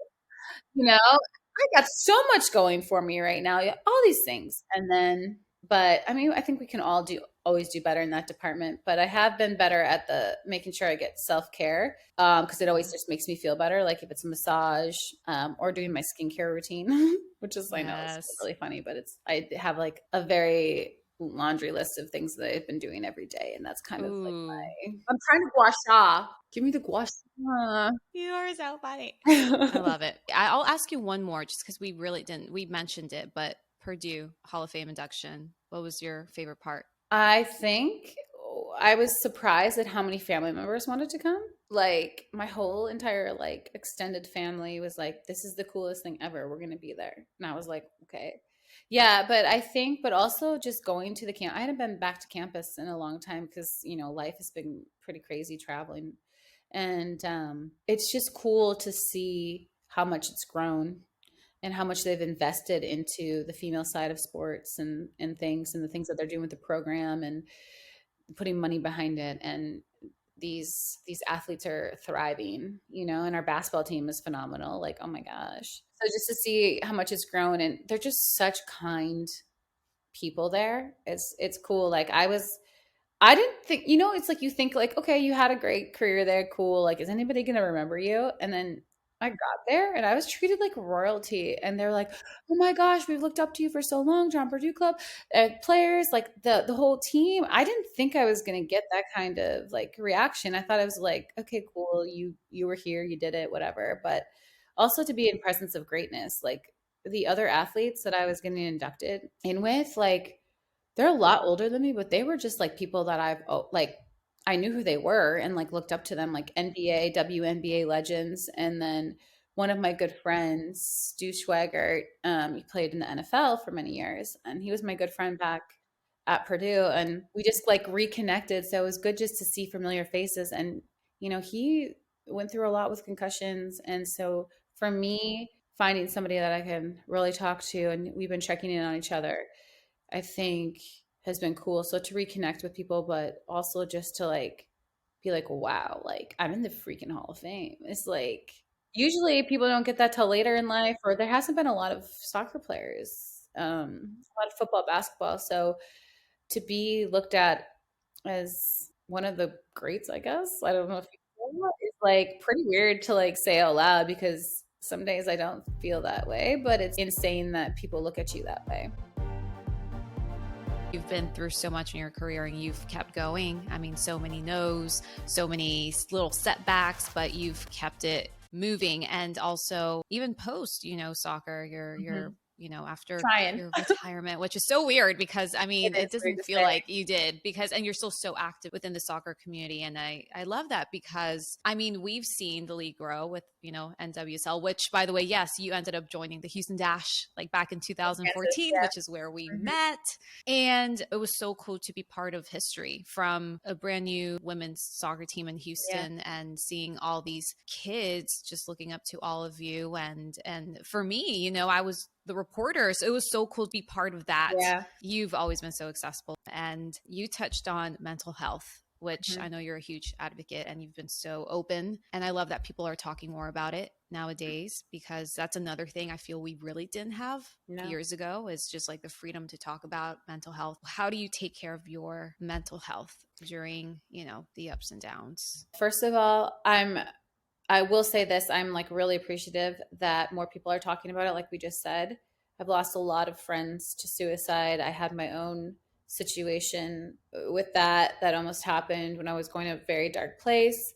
You know, I got so much going for me right now. Yeah, all these things. And then, but I mean, I think we can all always do better in that department. But I have been better at the making sure I get self-care because it always just makes me feel better. Like if it's a massage or doing my skincare routine, which is, I know it's really funny, but I have like a very laundry list of things that I've been doing every day. And that's kind of like I'm trying to gua sha. Give me the gua sha. You are so funny. I love it. I'll ask you one more just because we mentioned it, but Purdue Hall of Fame induction. What was your favorite part? I think I was surprised at how many family members wanted to come. Like my whole entire like extended family was like, this is the coolest thing ever. We're going to be there. And I was like, okay. Yeah, but I think, but also just going to the camp. I hadn't been back to campus in a long time because, you know, life has been pretty crazy traveling. And it's just cool to see how much it's grown and how much they've invested into the female side of sports and things and the things that they're doing with the program and putting money behind it. And these athletes are thriving, you know, and our basketball team is phenomenal. Like, oh my gosh. So just to see how much it's grown, and they're just such kind people there. It's cool. Like I didn't think, you know, it's like you think like, okay, you had a great career there, cool. Like, is anybody gonna remember you? And then I got there and I was treated like royalty. And they're like, oh my gosh, we've looked up to you for so long, John Purdue Club, players, like the whole team. I didn't think I was gonna get that kind of like reaction. I thought I was like, okay, cool, you were here, you did it, whatever. But also to be in presence of greatness, like the other athletes that I was getting inducted in with, like they're a lot older than me, but they were just like people that like I knew who they were and like looked up to them, like NBA, WNBA legends. And then one of my good friends, Stu Schwagert, he played in the NFL for many years, and he was my good friend back at Purdue, and we just like reconnected. So it was good just to see familiar faces. And, he went through a lot with concussions. And so for me, finding somebody that I can really talk to, and we've been checking in on each other, I think has been cool. So to reconnect with people, but also just to like be like, wow, like I'm in the freaking Hall of Fame. It's like usually people don't get that till later in life, or there hasn't been a lot of soccer players, a lot of football, basketball. So to be looked at as one of the greats, I guess, I don't know if you feel that, is like pretty weird to like say out loud because some days I don't feel that way, but it's insane that people look at you that way. You've been through so much in your career and you've kept going. I mean, so many no's, so many little setbacks, but you've kept it moving. And also even post, soccer, Mm-hmm. after Trying. your retirement, which is so weird because I It mean, is it weird doesn't to feel say. like you did and you're still so active within the soccer community. And I love that because I mean, we've seen the league grow with, NWSL, which by the way, yes, you ended up joining the Houston Dash like back in Kansas, 2014, yeah. which is where we Mhm. met. And it was so cool to be part of history from a brand new women's soccer team in Yeah. Houston and seeing all these kids just looking up to all of you. And for me, I was the reporter. So it was so cool to be part of that. Yeah. You've always been so accessible. And you touched on mental health, which I Mhm. know you're a huge advocate and you've been so open. And I love that people are talking more about it nowadays because that's another thing I feel we really didn't have No. years ago is just like the freedom to talk about mental health. How do you take care of your mental health during, the ups and downs? First of all, I will say this, I'm like really appreciative that more people are talking about it like we just said. I've lost a lot of friends to suicide. I had my own situation with that almost happened when I was going to a very dark place,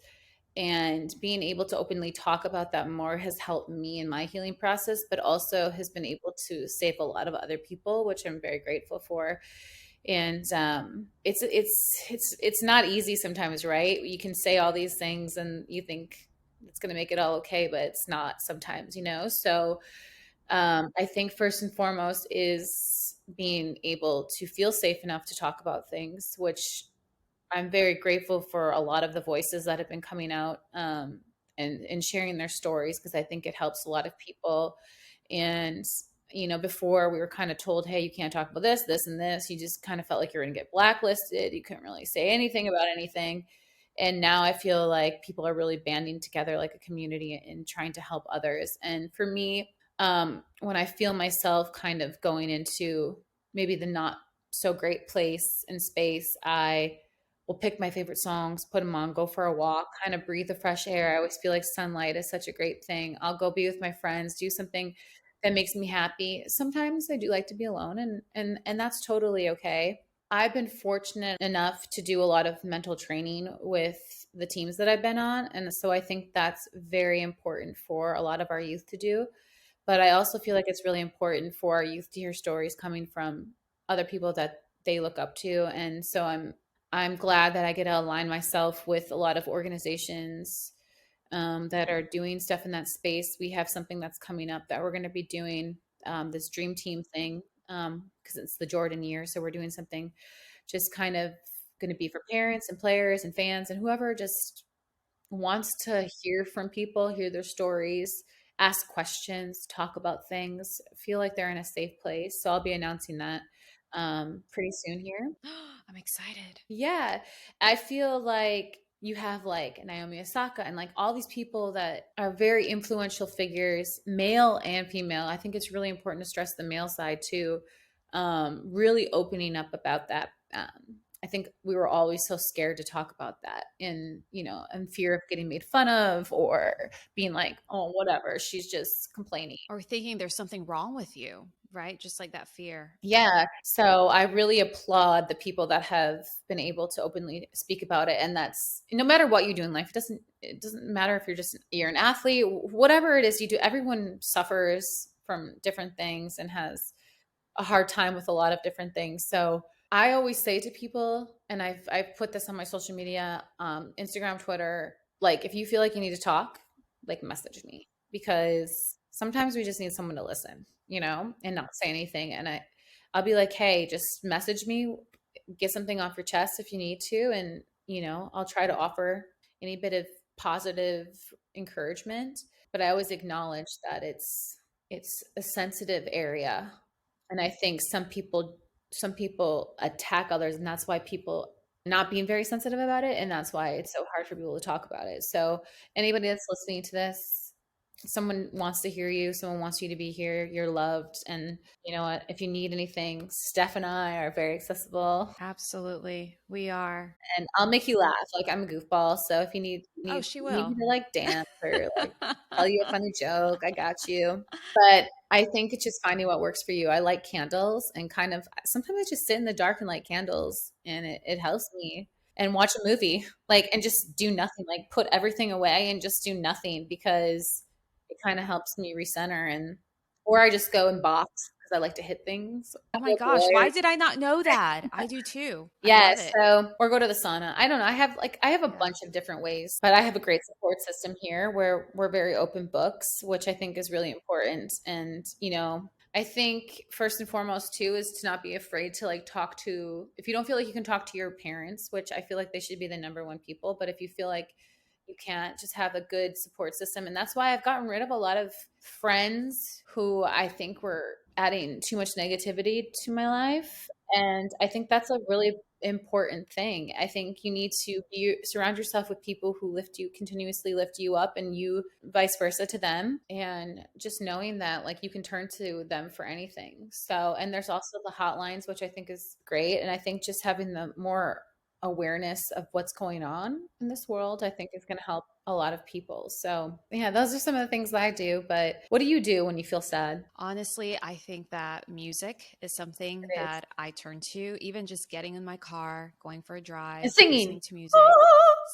and being able to openly talk about that more has helped me in my healing process, but also has been able to save a lot of other people, which I'm very grateful for. And it's not easy sometimes, right? You can say all these things and you think it's going to make it all okay, but it's not sometimes, so I think first and foremost is being able to feel safe enough to talk about things, which I'm very grateful for a lot of the voices that have been coming out, and sharing their stories, because I think it helps a lot of people. And before we were kind of told, hey, you can't talk about this, this, and this. You just kind of felt like you're going to get blacklisted. You couldn't really say anything about anything. And now I feel like people are really banding together like a community and trying to help others. And for me, when I feel myself kind of going into maybe the not so great place and space, I will pick my favorite songs, put them on, go for a walk, kind of breathe the fresh air. I always feel like sunlight is such a great thing. I'll go be with my friends, do something that makes me happy. Sometimes I do like to be alone, and that's totally okay. I've been fortunate enough to do a lot of mental training with the teams that I've been on, and so I think that's very important for a lot of our youth to do. But I also feel like it's really important for our youth to hear stories coming from other people that they look up to. And so I'm glad that I get to align myself with a lot of organizations, that are doing stuff in that space. We have something that's coming up that we're going to be doing, this dream team thing, because it's the Jordan year. So we're doing something just kind of going to be for parents and players and fans and whoever just wants to hear from people, hear their stories, ask questions, talk about things, feel like they're in a safe place. So I'll be announcing that pretty soon here. I'm excited. Yeah, I feel like you have like Naomi Osaka and like all these people that are very influential figures, male and female. I think it's really important to stress the male side too, really opening up about that. I think we were always so scared to talk about that, in fear of getting made fun of or being like, oh, whatever, she's just complaining. Or thinking there's something wrong with you, right? Just like that fear. Yeah. So I really applaud the people that have been able to openly speak about it. And that's no matter what you do in life, it doesn't matter if you're an athlete, whatever it is you do, everyone suffers from different things and has a hard time with a lot of different things. So I always say to people, and I've put this on my social media, Instagram, Twitter, like if you feel like you need to talk, like message me, because sometimes we just need someone to listen, and not say anything. And I'll be like, hey, just message me. get something off your chest if you need to. And, I'll try to offer any bit of positive encouragement, but I always acknowledge that it's a sensitive area. And I think some people attack others, and that's why people not being very sensitive about it, and that's why it's so hard for people to talk about it. So anybody that's listening to this, someone wants to hear you, someone wants you to be here, you're loved. And you know what, if you need anything, Steph and I are very accessible. Absolutely. We are. And I'll make you laugh. Like, I'm a goofball, so if you Oh, she need me will. to like dance or like tell you a funny joke, I got you. But I think it's just finding what works for you. I like candles, and kind of sometimes I just sit in the dark and light candles, and it helps me. And watch a movie, like, and just do nothing, like put everything away and just do nothing, because it kind of helps me recenter. And or I just go and box because I like to hit things. Oh I my feel gosh, bored. why did I not know that? I do too. I love Yes, it. so or go to the sauna. I don't know. I have a Yeah. bunch of different ways, but I have a great support system here where we're very open books, which I think is really important. And, I think first and foremost too is to not be afraid to like talk to, if you don't feel like you can talk to your parents, which I feel like they should be the number one people, but if you feel like you can't, just have a good support system. And that's why I've gotten rid of a lot of friends who I think were adding too much negativity to my life. And I think that's a really important thing. I think you need to surround yourself with people who continuously lift you up, and you vice versa to them. And just knowing that like you can turn to them for anything. So, and there's also the hotlines, which I think is great. And I think just having the more awareness of what's going on in this world, I think is going to help a lot of people. So, yeah, those are some of the things that I do. But what do you do when you feel sad? Honestly, I think that music is something It is. that I turn to, even just getting in my car, going for a And drive, singing. listening to music,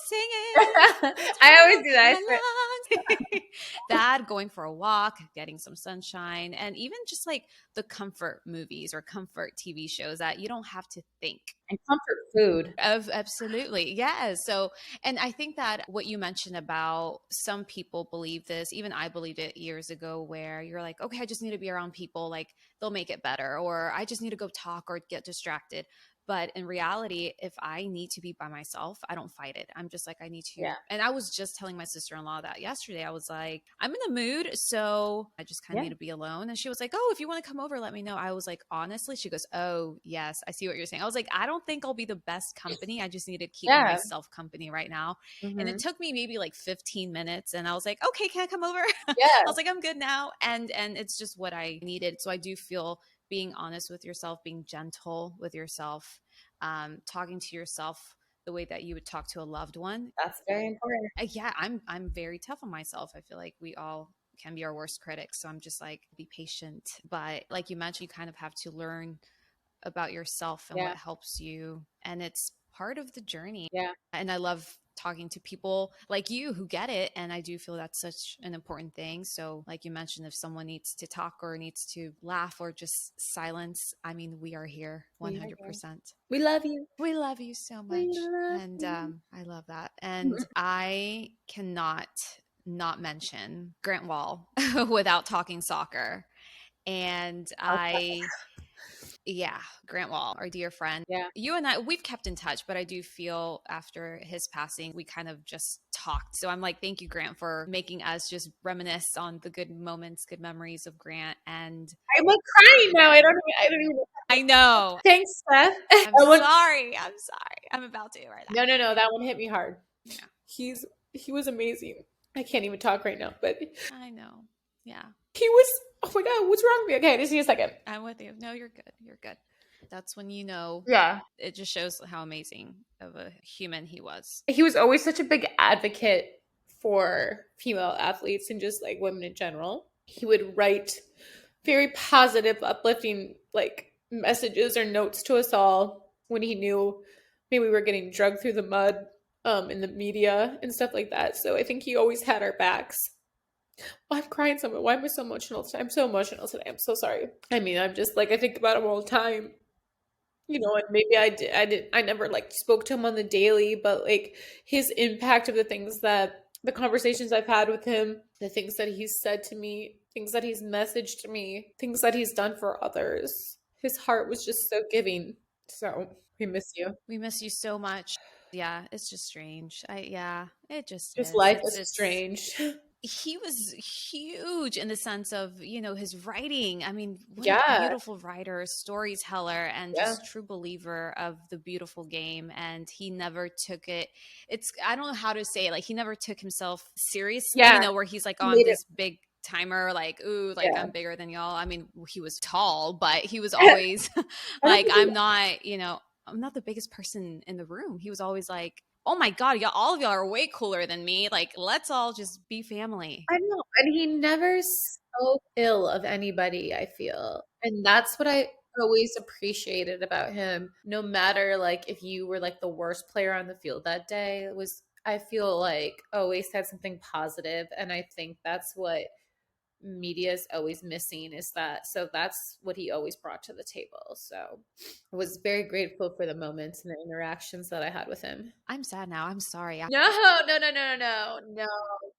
singing at the I top always do of that. I swear. my lungs. That, going for a walk, getting some sunshine, and even just like the comfort movies or comfort TV shows that you don't have to think. And comfort food. Of absolutely. Yes. So, and I think that what you mentioned about some people believe this, even I believed it years ago, where you're like, okay, I just need to be around people, like they'll make it better, or I just need to go talk or get distracted. But in reality, if I need to be by myself, I don't fight it. I'm just like, I need to. Yeah. And I was just telling my sister in law that yesterday. I was like, I'm in the mood. So I just kind of Yeah. need to be alone. And she was like, oh, if you want to come over, let me know. I was like, honestly, she goes, oh, yes, I see what you're saying. I was like, I don't think I'll be the best company. I just need to keep Yeah. myself company right now. And it Hmm. took me maybe like 15 minutes. And I was like, okay, can I come over? I Yeah. was like, I'm good now. And it's just what I needed. So I do feel being honest with yourself, being gentle with yourself, talking to yourself the way that you would talk to a loved one. That's very important. Yeah, I'm very tough on myself. I feel like we all can be our worst critics. So I'm just like, be patient. But like you mentioned, you kind of have to learn about yourself and Yeah. what helps you. And it's part of the journey. Yeah. And I love talking to people like you who get it. And I do feel that's such an important thing. So, like you mentioned, if someone needs to talk or needs to laugh or just silence, I mean, we are here We are here. 100%. We love you. We love you so We much. love And you. I love that. And I cannot not mention Grant Wall without talking soccer. And yeah, Grant Wall, our dear friend. Yeah. You and I, we've kept in touch, but I do feel after his passing, we kind of just talked. So I'm like, thank you, Grant, for making us just reminisce on the good moments, good memories of Grant. And I'm like crying now. I don't even. I know. Thanks, Steph. I'm sorry. I'm sorry. I'm about to right now. No. That one hit me hard. Yeah. He was amazing. I can't even talk right now, but I know. Yeah. he was. Oh my God, what's wrong with me? Okay, just need a second. I'm with you. No, you're good. You're good. That's when you know. Yeah. It just shows how amazing of a human he was. He was always such a big advocate for female athletes and just like women in general. He would write very positive, uplifting like messages or notes to us all when he knew maybe we were getting drugged through the mud in the media and stuff like that. So I think he always had our backs. Oh, I'm crying so much. Why am I so emotional today? I'm so emotional today. I'm so sorry. I mean, I'm just like, I think about him all the time. And maybe I never like spoke to him on the daily, but like his impact of the conversations I've had with him, the things that he's said to me, things that he's messaged to me, things that he's done for others. His heart was just so giving. So We miss you. We miss you so much. Yeah, it's just strange. Yeah, it just Just is. life It's is it's strange. he was huge in the sense of, his writing. I mean, what a Yeah. beautiful writer, storyteller, and Yeah. just true believer of the beautiful game. And he never took it. I don't know how to say it. Like, he never took himself seriously, Yeah. where he's like, oh, He I'm made it. this big timer, like, ooh, like Yeah. I'm bigger than y'all. I mean, he was tall, but he was always I don't like, think I'm not the biggest person in the room. He was always like, oh my God, y'all, all of y'all are way cooler than me. Like, let's all just be family. I know. And he never spoke ill of anybody, I feel. And that's what I always appreciated about him. No matter like if you were like the worst player on the field that day, it was I feel like always had something positive. And I think that's what media is always missing is that. So that's what he always brought to the table. So I was very grateful for the moments and the interactions that I had with him. I'm sad now. I'm sorry. No, no, no, no, no, no.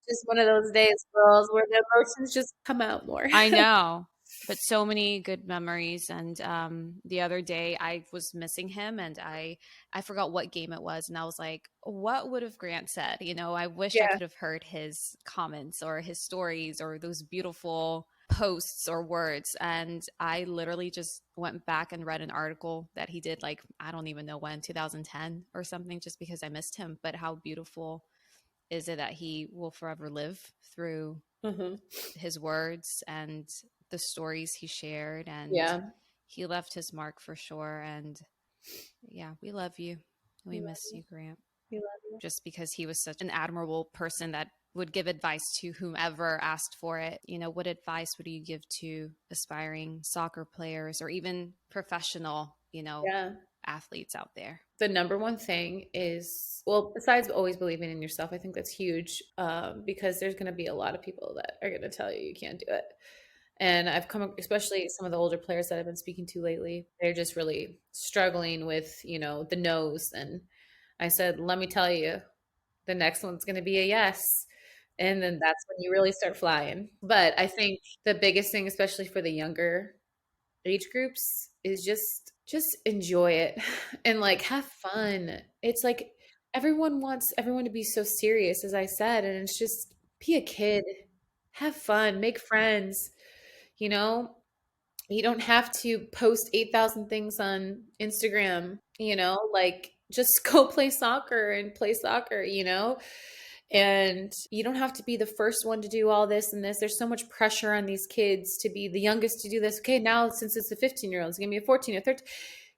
Just one of those days, girls, where the emotions just come out more. I know, but so many good memories. And the other day, I was missing him, and I forgot what game it was, and I was like, "What would have Grant said?" I wish I Yeah. could have heard his comments or his stories or those beautiful posts or words. And I literally just went back and read an article that he did, like, I don't even know when, 2010 or something, just because I missed him. But how beautiful is it that he will forever live through Hmm. his words and the stories he shared, and Yeah. he left his mark for sure. And yeah, we love you. We We love miss you. you, Grant, We love you. just because he was such an admirable person that would give advice to whomever asked for it. What advice would you give to aspiring soccer players or even professional, Yeah. athletes out there? The number one thing is, well, besides always believing in yourself, I think that's huge because there's going to be a lot of people that are going to tell you you can't do it. And I've come, especially some of the older players that I've been speaking to lately, they're just really struggling with, the no's. And I said, let me tell you, the next one's going to be a yes. And then that's when you really start flying. But I think the biggest thing, especially for the younger age groups, is just enjoy it and like have fun. It's like everyone wants everyone to be so serious, as I said, and it's just be a kid, have fun, make friends, you know? You don't have to post 8,000 things on Instagram, like just go play soccer, and you don't have to be the first one to do all this and this. There's so much pressure on these kids to be the youngest to do this. Okay, now since it's a 15-year-old, it's going to be a 14 or 13.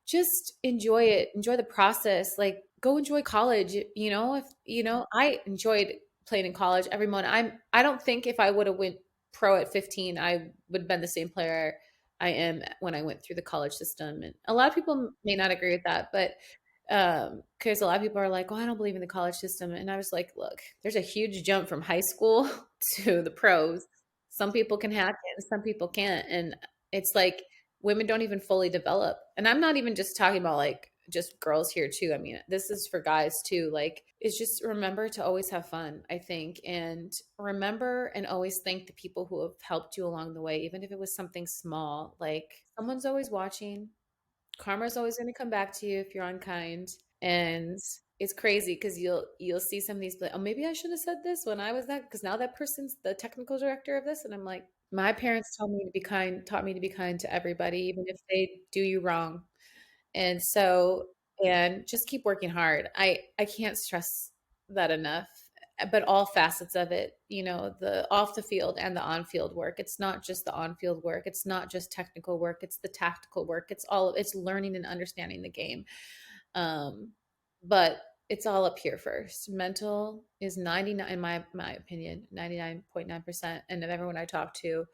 Just enjoy it. Enjoy the process. Like go enjoy college. If I enjoyed playing in college every month. I don't think if I would have went pro at 15, I would have been the same player I am when I went through the college system. And a lot of people may not agree with that, but because a lot of people are like, well, I don't believe in the college system. And I was like, look, there's a huge jump from high school to the pros. Some people can hack it and some people can't. And it's like women don't even fully develop. And I'm not even just talking about like just girls here too. I mean, this is for guys too. Like, it's just remember to always have fun, I think. And remember and always thank the people who have helped you along the way, even if it was something small. Like, someone's always watching. Karma's always going to come back to you if you're unkind. And it's crazy because you'll see some of these like, oh, maybe I should have said this when I was that, because now that person's the technical director of this. And I'm like, my parents taught me to be kind to everybody, even if they do you wrong. And so, and just keep working hard. I can't stress that enough. But all facets of it, the off the field and the on field work. It's not just the on field work. It's not just technical work. It's the tactical work. It's learning and understanding the game. But it's all up here first. Mental is 99, in my opinion, 99.9%. And of everyone I talk to,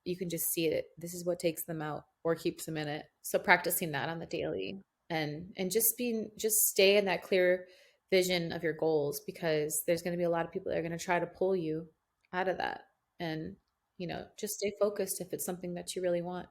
you can just see it. This is what takes them out or keeps them in it. So practicing that on the daily and just stay in that clear vision of your goals, because there's going to be a lot of people that are going to try to pull you out of that. And just stay focused if it's something that you really want.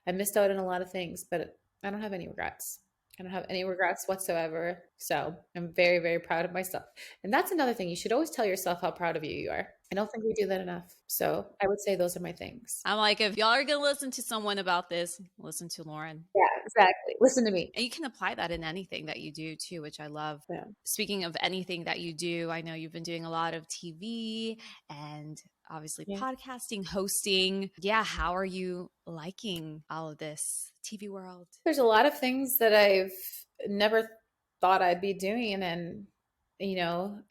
I missed out on a lot of things, but I don't have any regrets. I don't have any regrets whatsoever. So I'm very, very proud of myself. And that's another thing. You should always tell yourself how proud of you are. I don't think we do that enough. So I would say those are my things. I'm like, if y'all are going to listen to someone about this, listen to Lauren. Yeah, exactly. Listen to me. And you can apply that in anything that you do too, which I love. Yeah. Speaking of anything that you do, I know you've been doing a lot of TV and obviously Yeah. podcasting, hosting. Yeah, how are you liking all of this TV world? There's a lot of things that I've never thought I'd be doing. And,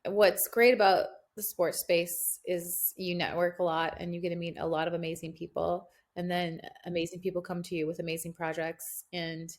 what's great about the sports space is you network a lot and you get to meet a lot of amazing people. And then amazing people come to you with amazing projects. And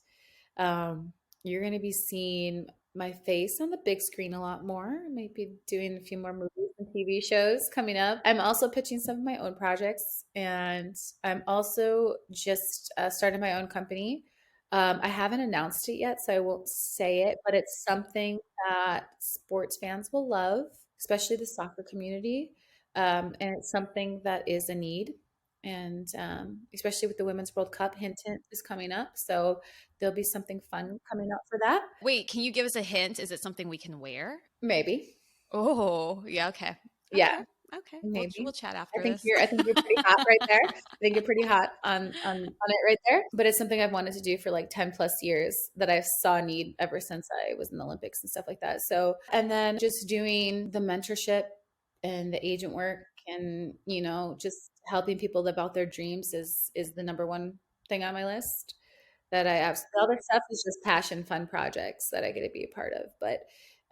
you're going to be seeing my face on the big screen a lot more. Maybe doing a few more movies and TV shows coming up. I'm also pitching some of my own projects, and I'm also just starting my own company. I haven't announced it yet, so I won't say it, but it's something that sports fans will love, especially the soccer community. And it's something that is a need. And especially with the Women's World Cup, hint, hint is coming up. So there'll be something fun coming up for that. Wait, can you give us a hint? Is it something we can wear? Maybe. Oh, yeah, okay. Yeah, Okay. Okay. maybe. We'll chat I after think this. you're I think you're pretty hot right there. I think you're pretty hot on it right there. But it's something I've wanted to do for like 10 plus years that I saw a need ever since I was in the Olympics and stuff like that. So, and then just doing the mentorship and the agent work and, just helping people live out their dreams is the number one thing on my list that I absolutely, the other stuff is just passion, fun projects that I get to be a part of. But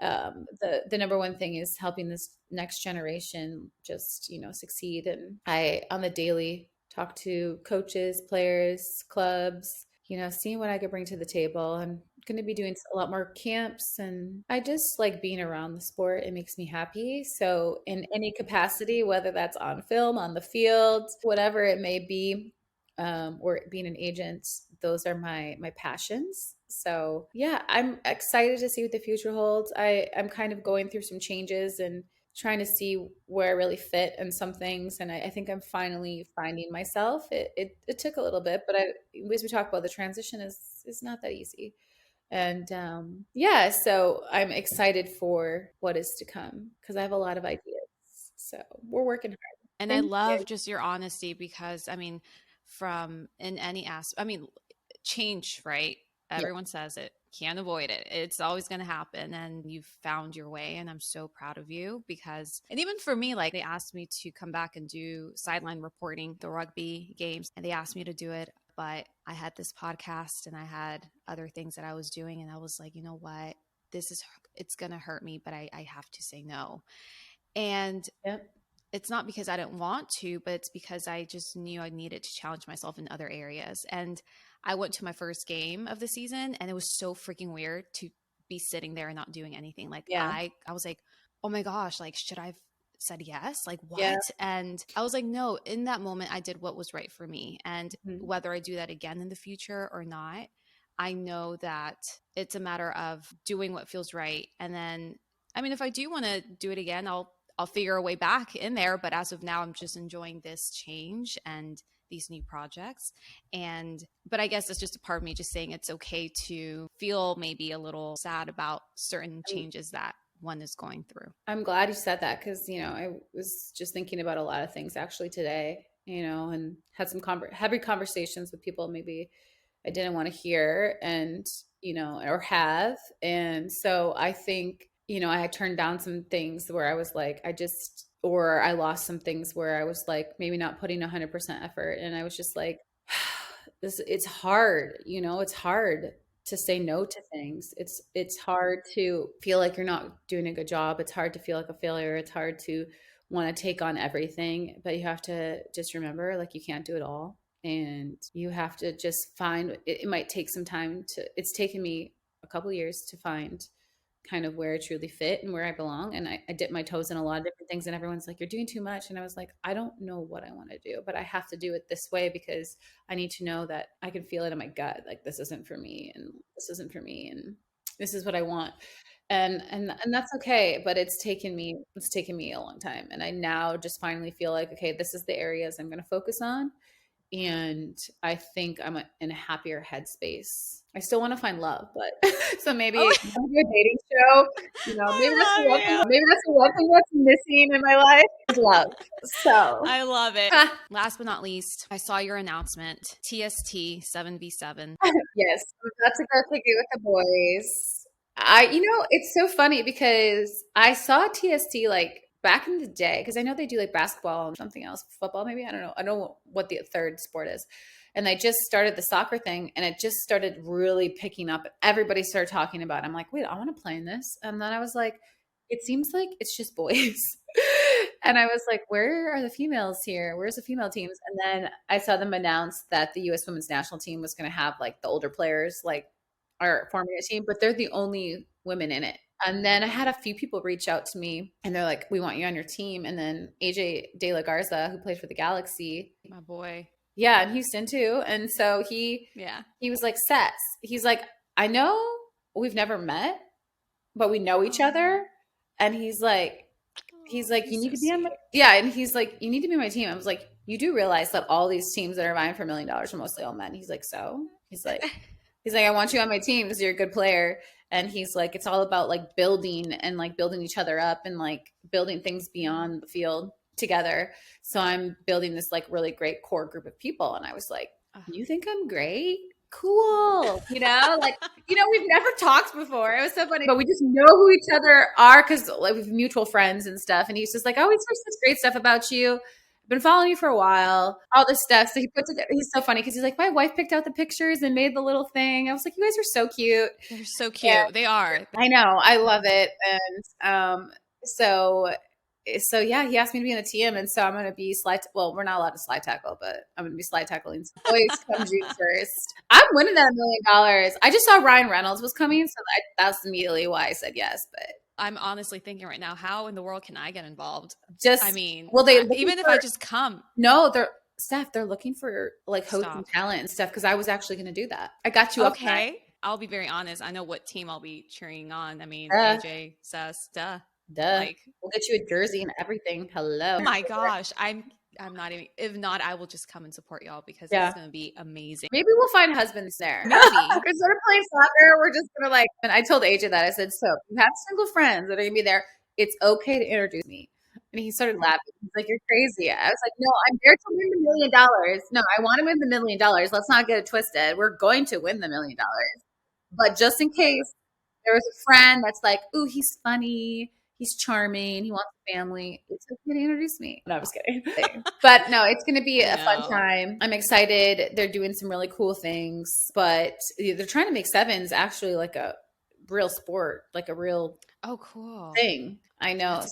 the number one thing is helping this next generation just succeed. And I on the daily talk to coaches, players, clubs, seeing what I could bring to the table. I'm going to be doing a lot more camps, and I just like being around the sport. It makes me happy. So in any capacity, whether that's on film, on the field, whatever it may be, or being an agent, those are my passions. So yeah, I'm excited to see what the future holds. I'm kind of going through some changes and trying to see where I really fit in some things, and I think I'm finally finding myself. It took a little bit, but as we talk about, the transition is not that easy. And yeah, so I'm excited for what is to come because I have a lot of ideas. So we're working hard. And I Thank love you. just your honesty because, I mean, from in any aspect, I mean, change, right? Yeah. Everyone says it, can't avoid it. It's always going to happen. And you've found your way. And I'm so proud of you because, and even for me, like they asked me to come back and do sideline reporting, the rugby games, and they asked me to do it. But I had this podcast and I had other things that I was doing. And I was like, you know what? It's going to hurt me, but I have to say no. And Yep. it's not because I didn't want to, but it's because I just knew I needed to challenge myself in other areas. And I went to my first game of the season and it was so freaking weird to be sitting there and not doing anything. Like Yeah. I was like, oh my gosh, like should I have said yes? Like Yeah. what? And I was like, no, in that moment I did what was right for me. And Mhm. whether I do that again in the future or not, I know that it's a matter of doing what feels right. And then I mean, if I do want to do it again, I'll figure a way back in there. But as of now, I'm just enjoying this change and these new projects. But I guess it's just a part of me just saying it's okay to feel maybe a little sad about certain changes that one is going through. I'm glad you said that because, I was just thinking about a lot of things actually today, and had some heavy conversations with people maybe I didn't want to hear and, or have. And so I think, I had turned down some things where I was like, or I lost some things where I was like, maybe not putting 100% effort. And I was just like, it's hard, it's hard to say no to things. It's hard to feel like you're not doing a good job. It's hard to feel like a failure. It's hard to want to take on everything, but you have to just remember like you can't do it all. And you have to just find it might take some time it's taken me a couple years to find kind of where I truly fit and where I belong. And I dip my toes in a lot of different things, and everyone's like, you're doing too much. And I was like, I don't know what I want to do, but I have to do it this way because I need to know that I can feel it in my gut. Like this isn't for me, and this isn't for me, and this is what I want. And that's okay. But it's taken me a long time. And I now just finally feel like, okay, this is the areas I'm going to focus on. And I think I'm in a happier headspace I still want to find love, but so maybe Oh, a dating show. I love Maybe that's the one thing that's missing in my life is love. you. So I love it. Last but not least, I saw your announcement. TST 7v7. yes, I'm about to go take it with the boys. It's so funny because I saw TST like back in the day because I know they do like basketball and something else, football maybe. I don't know. I don't know what the third sport is. And I just started the soccer thing and it just started really picking up. Everybody started talking about it. I'm like, wait, I want to play in this. And then I was like, it seems like it's just boys. And I was like, where are the females here? Where's the female teams? And then I saw them announce that the US women's national team was going to have like the older players like are forming a team, but they're the only women in it. And then I had a few people reach out to me and they're like, we want you on your team. And then AJ De La Garza, who played for the Galaxy, My boy. yeah, in Houston too. And so he was like, Sets. He's like, I know we've never met, but we know each other. And he's like, you need to be on my and he's like, you need to be on my team. I was like, you do realize that all these teams that are vying for $1 million are mostly all men. He's like, so he's like, I want you on my team because you're a good player. And he's like, it's all about like building and like building each other up and like building things beyond the field together. So I'm building this like really great core group of people. And I was like, you think I'm great? Cool. We've never talked before. It was so funny, but we just know who each other are because like we have mutual friends and stuff. And he's just like, oh, he's heard such great stuff about you. I've been following you for a while, all this stuff. So he puts it, he's so funny because he's like, my wife picked out the pictures and made the little thing. I was like, you guys are so cute. They're so cute. Yeah. They are. I know. I love it. And so yeah, he asked me to be in the team, and so I'm going to be well, we're not allowed to slide tackle, but I'm going to be slide tackling some boys come June 1st. I'm winning that $1 million. I just saw Ryan Reynolds was coming, so that's immediately why I said yes. But I'm honestly thinking right now, how in the world can I get involved? If I just come. No, Steph, they're looking for like hosts and talent and stuff because I was actually going to do that. I got you. Okay, I'll be very honest. I know what team I'll be cheering on. I mean, AJ, Sess, duh. Like, we'll get you a jersey and everything. Hello. Oh my gosh. I'm not even, if not, I will just come and support y'all because it's going to be amazing. Maybe we'll find husbands there. Maybe. Instead of playing soccer, we're just going to and I told AJ that. I said, so you have single friends that are going to be there. It's okay to introduce me. And he started laughing. He's like, you're crazy. I was like, no, I'm there to win the $1 million. No, I want to win the $1 million. Let's not get it twisted. We're going to win the $1 million. But just in case there was a friend that's like, ooh, he's funny. He's charming. He wants a family. It's okay to introduce me. No, I'm just kidding. But no, it's going to be a fun time. I'm excited. They're doing some really cool things, but they're trying to make sevens actually like a real sport, like a real cool thing. I know.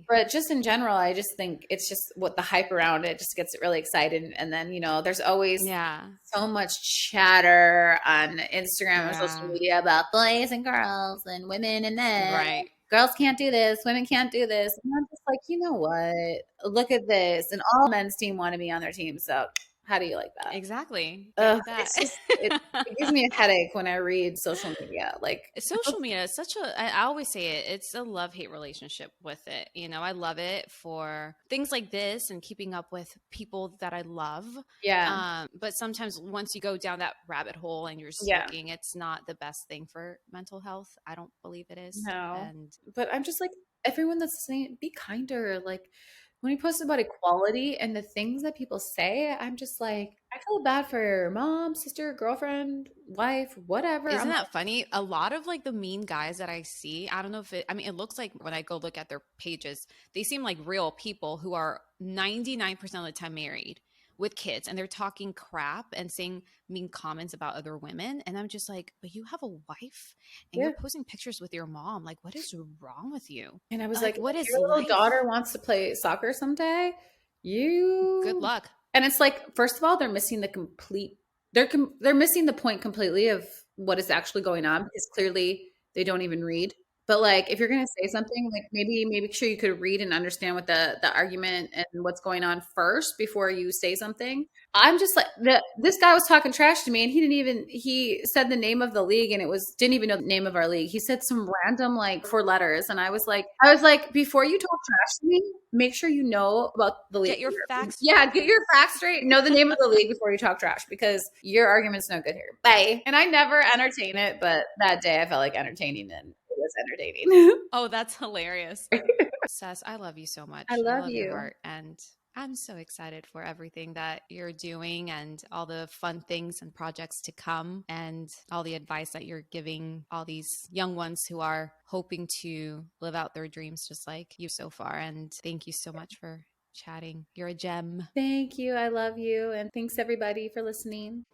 But just in general, I just think it's just what the hype around it just gets really excited. And then, there's always so much chatter on Instagram and social media about boys and girls and women and men. Right. Girls can't do this. Women can't do this. And I'm just like, you know what? Look at this. And all men's team want to be on their team. So how do you like that? Exactly. It gives me a headache when I read social media. Like social media is I always say it's a love-hate relationship with it. I love it for things like this and keeping up with people that I love. Yeah. But sometimes once you go down that rabbit hole and you're just looking, it's not the best thing for mental health. I don't believe it is. No. But I'm just like, everyone that's saying, be kinder. Like, when he posts about equality and the things that people say, I'm just like, I feel bad for mom, sister, girlfriend, wife, whatever. Isn't that funny? A lot of like the mean guys that I see, I don't know if it looks like when I go look at their pages, they seem like real people who are 99% of the time married with kids, and they're talking crap and saying mean comments about other women. And I'm just like, but you have a wife and you're posting pictures with your mom. Like, what is wrong with you? And I was like, what is your little daughter wants to play soccer someday? Good luck. And it's like, first of all, they're missing they're missing the point completely of what is actually going on because clearly they don't even read. But like if you're gonna say something, like maybe make sure you could read and understand what the argument and what's going on first before you say something. I'm just like this guy was talking trash to me and he said the name of the league and it was didn't even know the name of our league. He said some random like 4 letters and I was like before you talk trash to me, make sure you know about the league. Get your facts. Yeah, get your facts straight. Know the name of the league before you talk trash because your argument's no good here. Bye. And I never entertain it, but that day I felt like entertaining and it was entertaining. Oh, that's hilarious. Sess, I love you so much. I love your you. heart. And I'm so excited for everything that you're doing and all the fun things and projects to come and all the advice that you're giving all these young ones who are hoping to live out their dreams just like you so far. And thank you so much for chatting. You're a gem. Thank you. I love you. And thanks everybody for listening.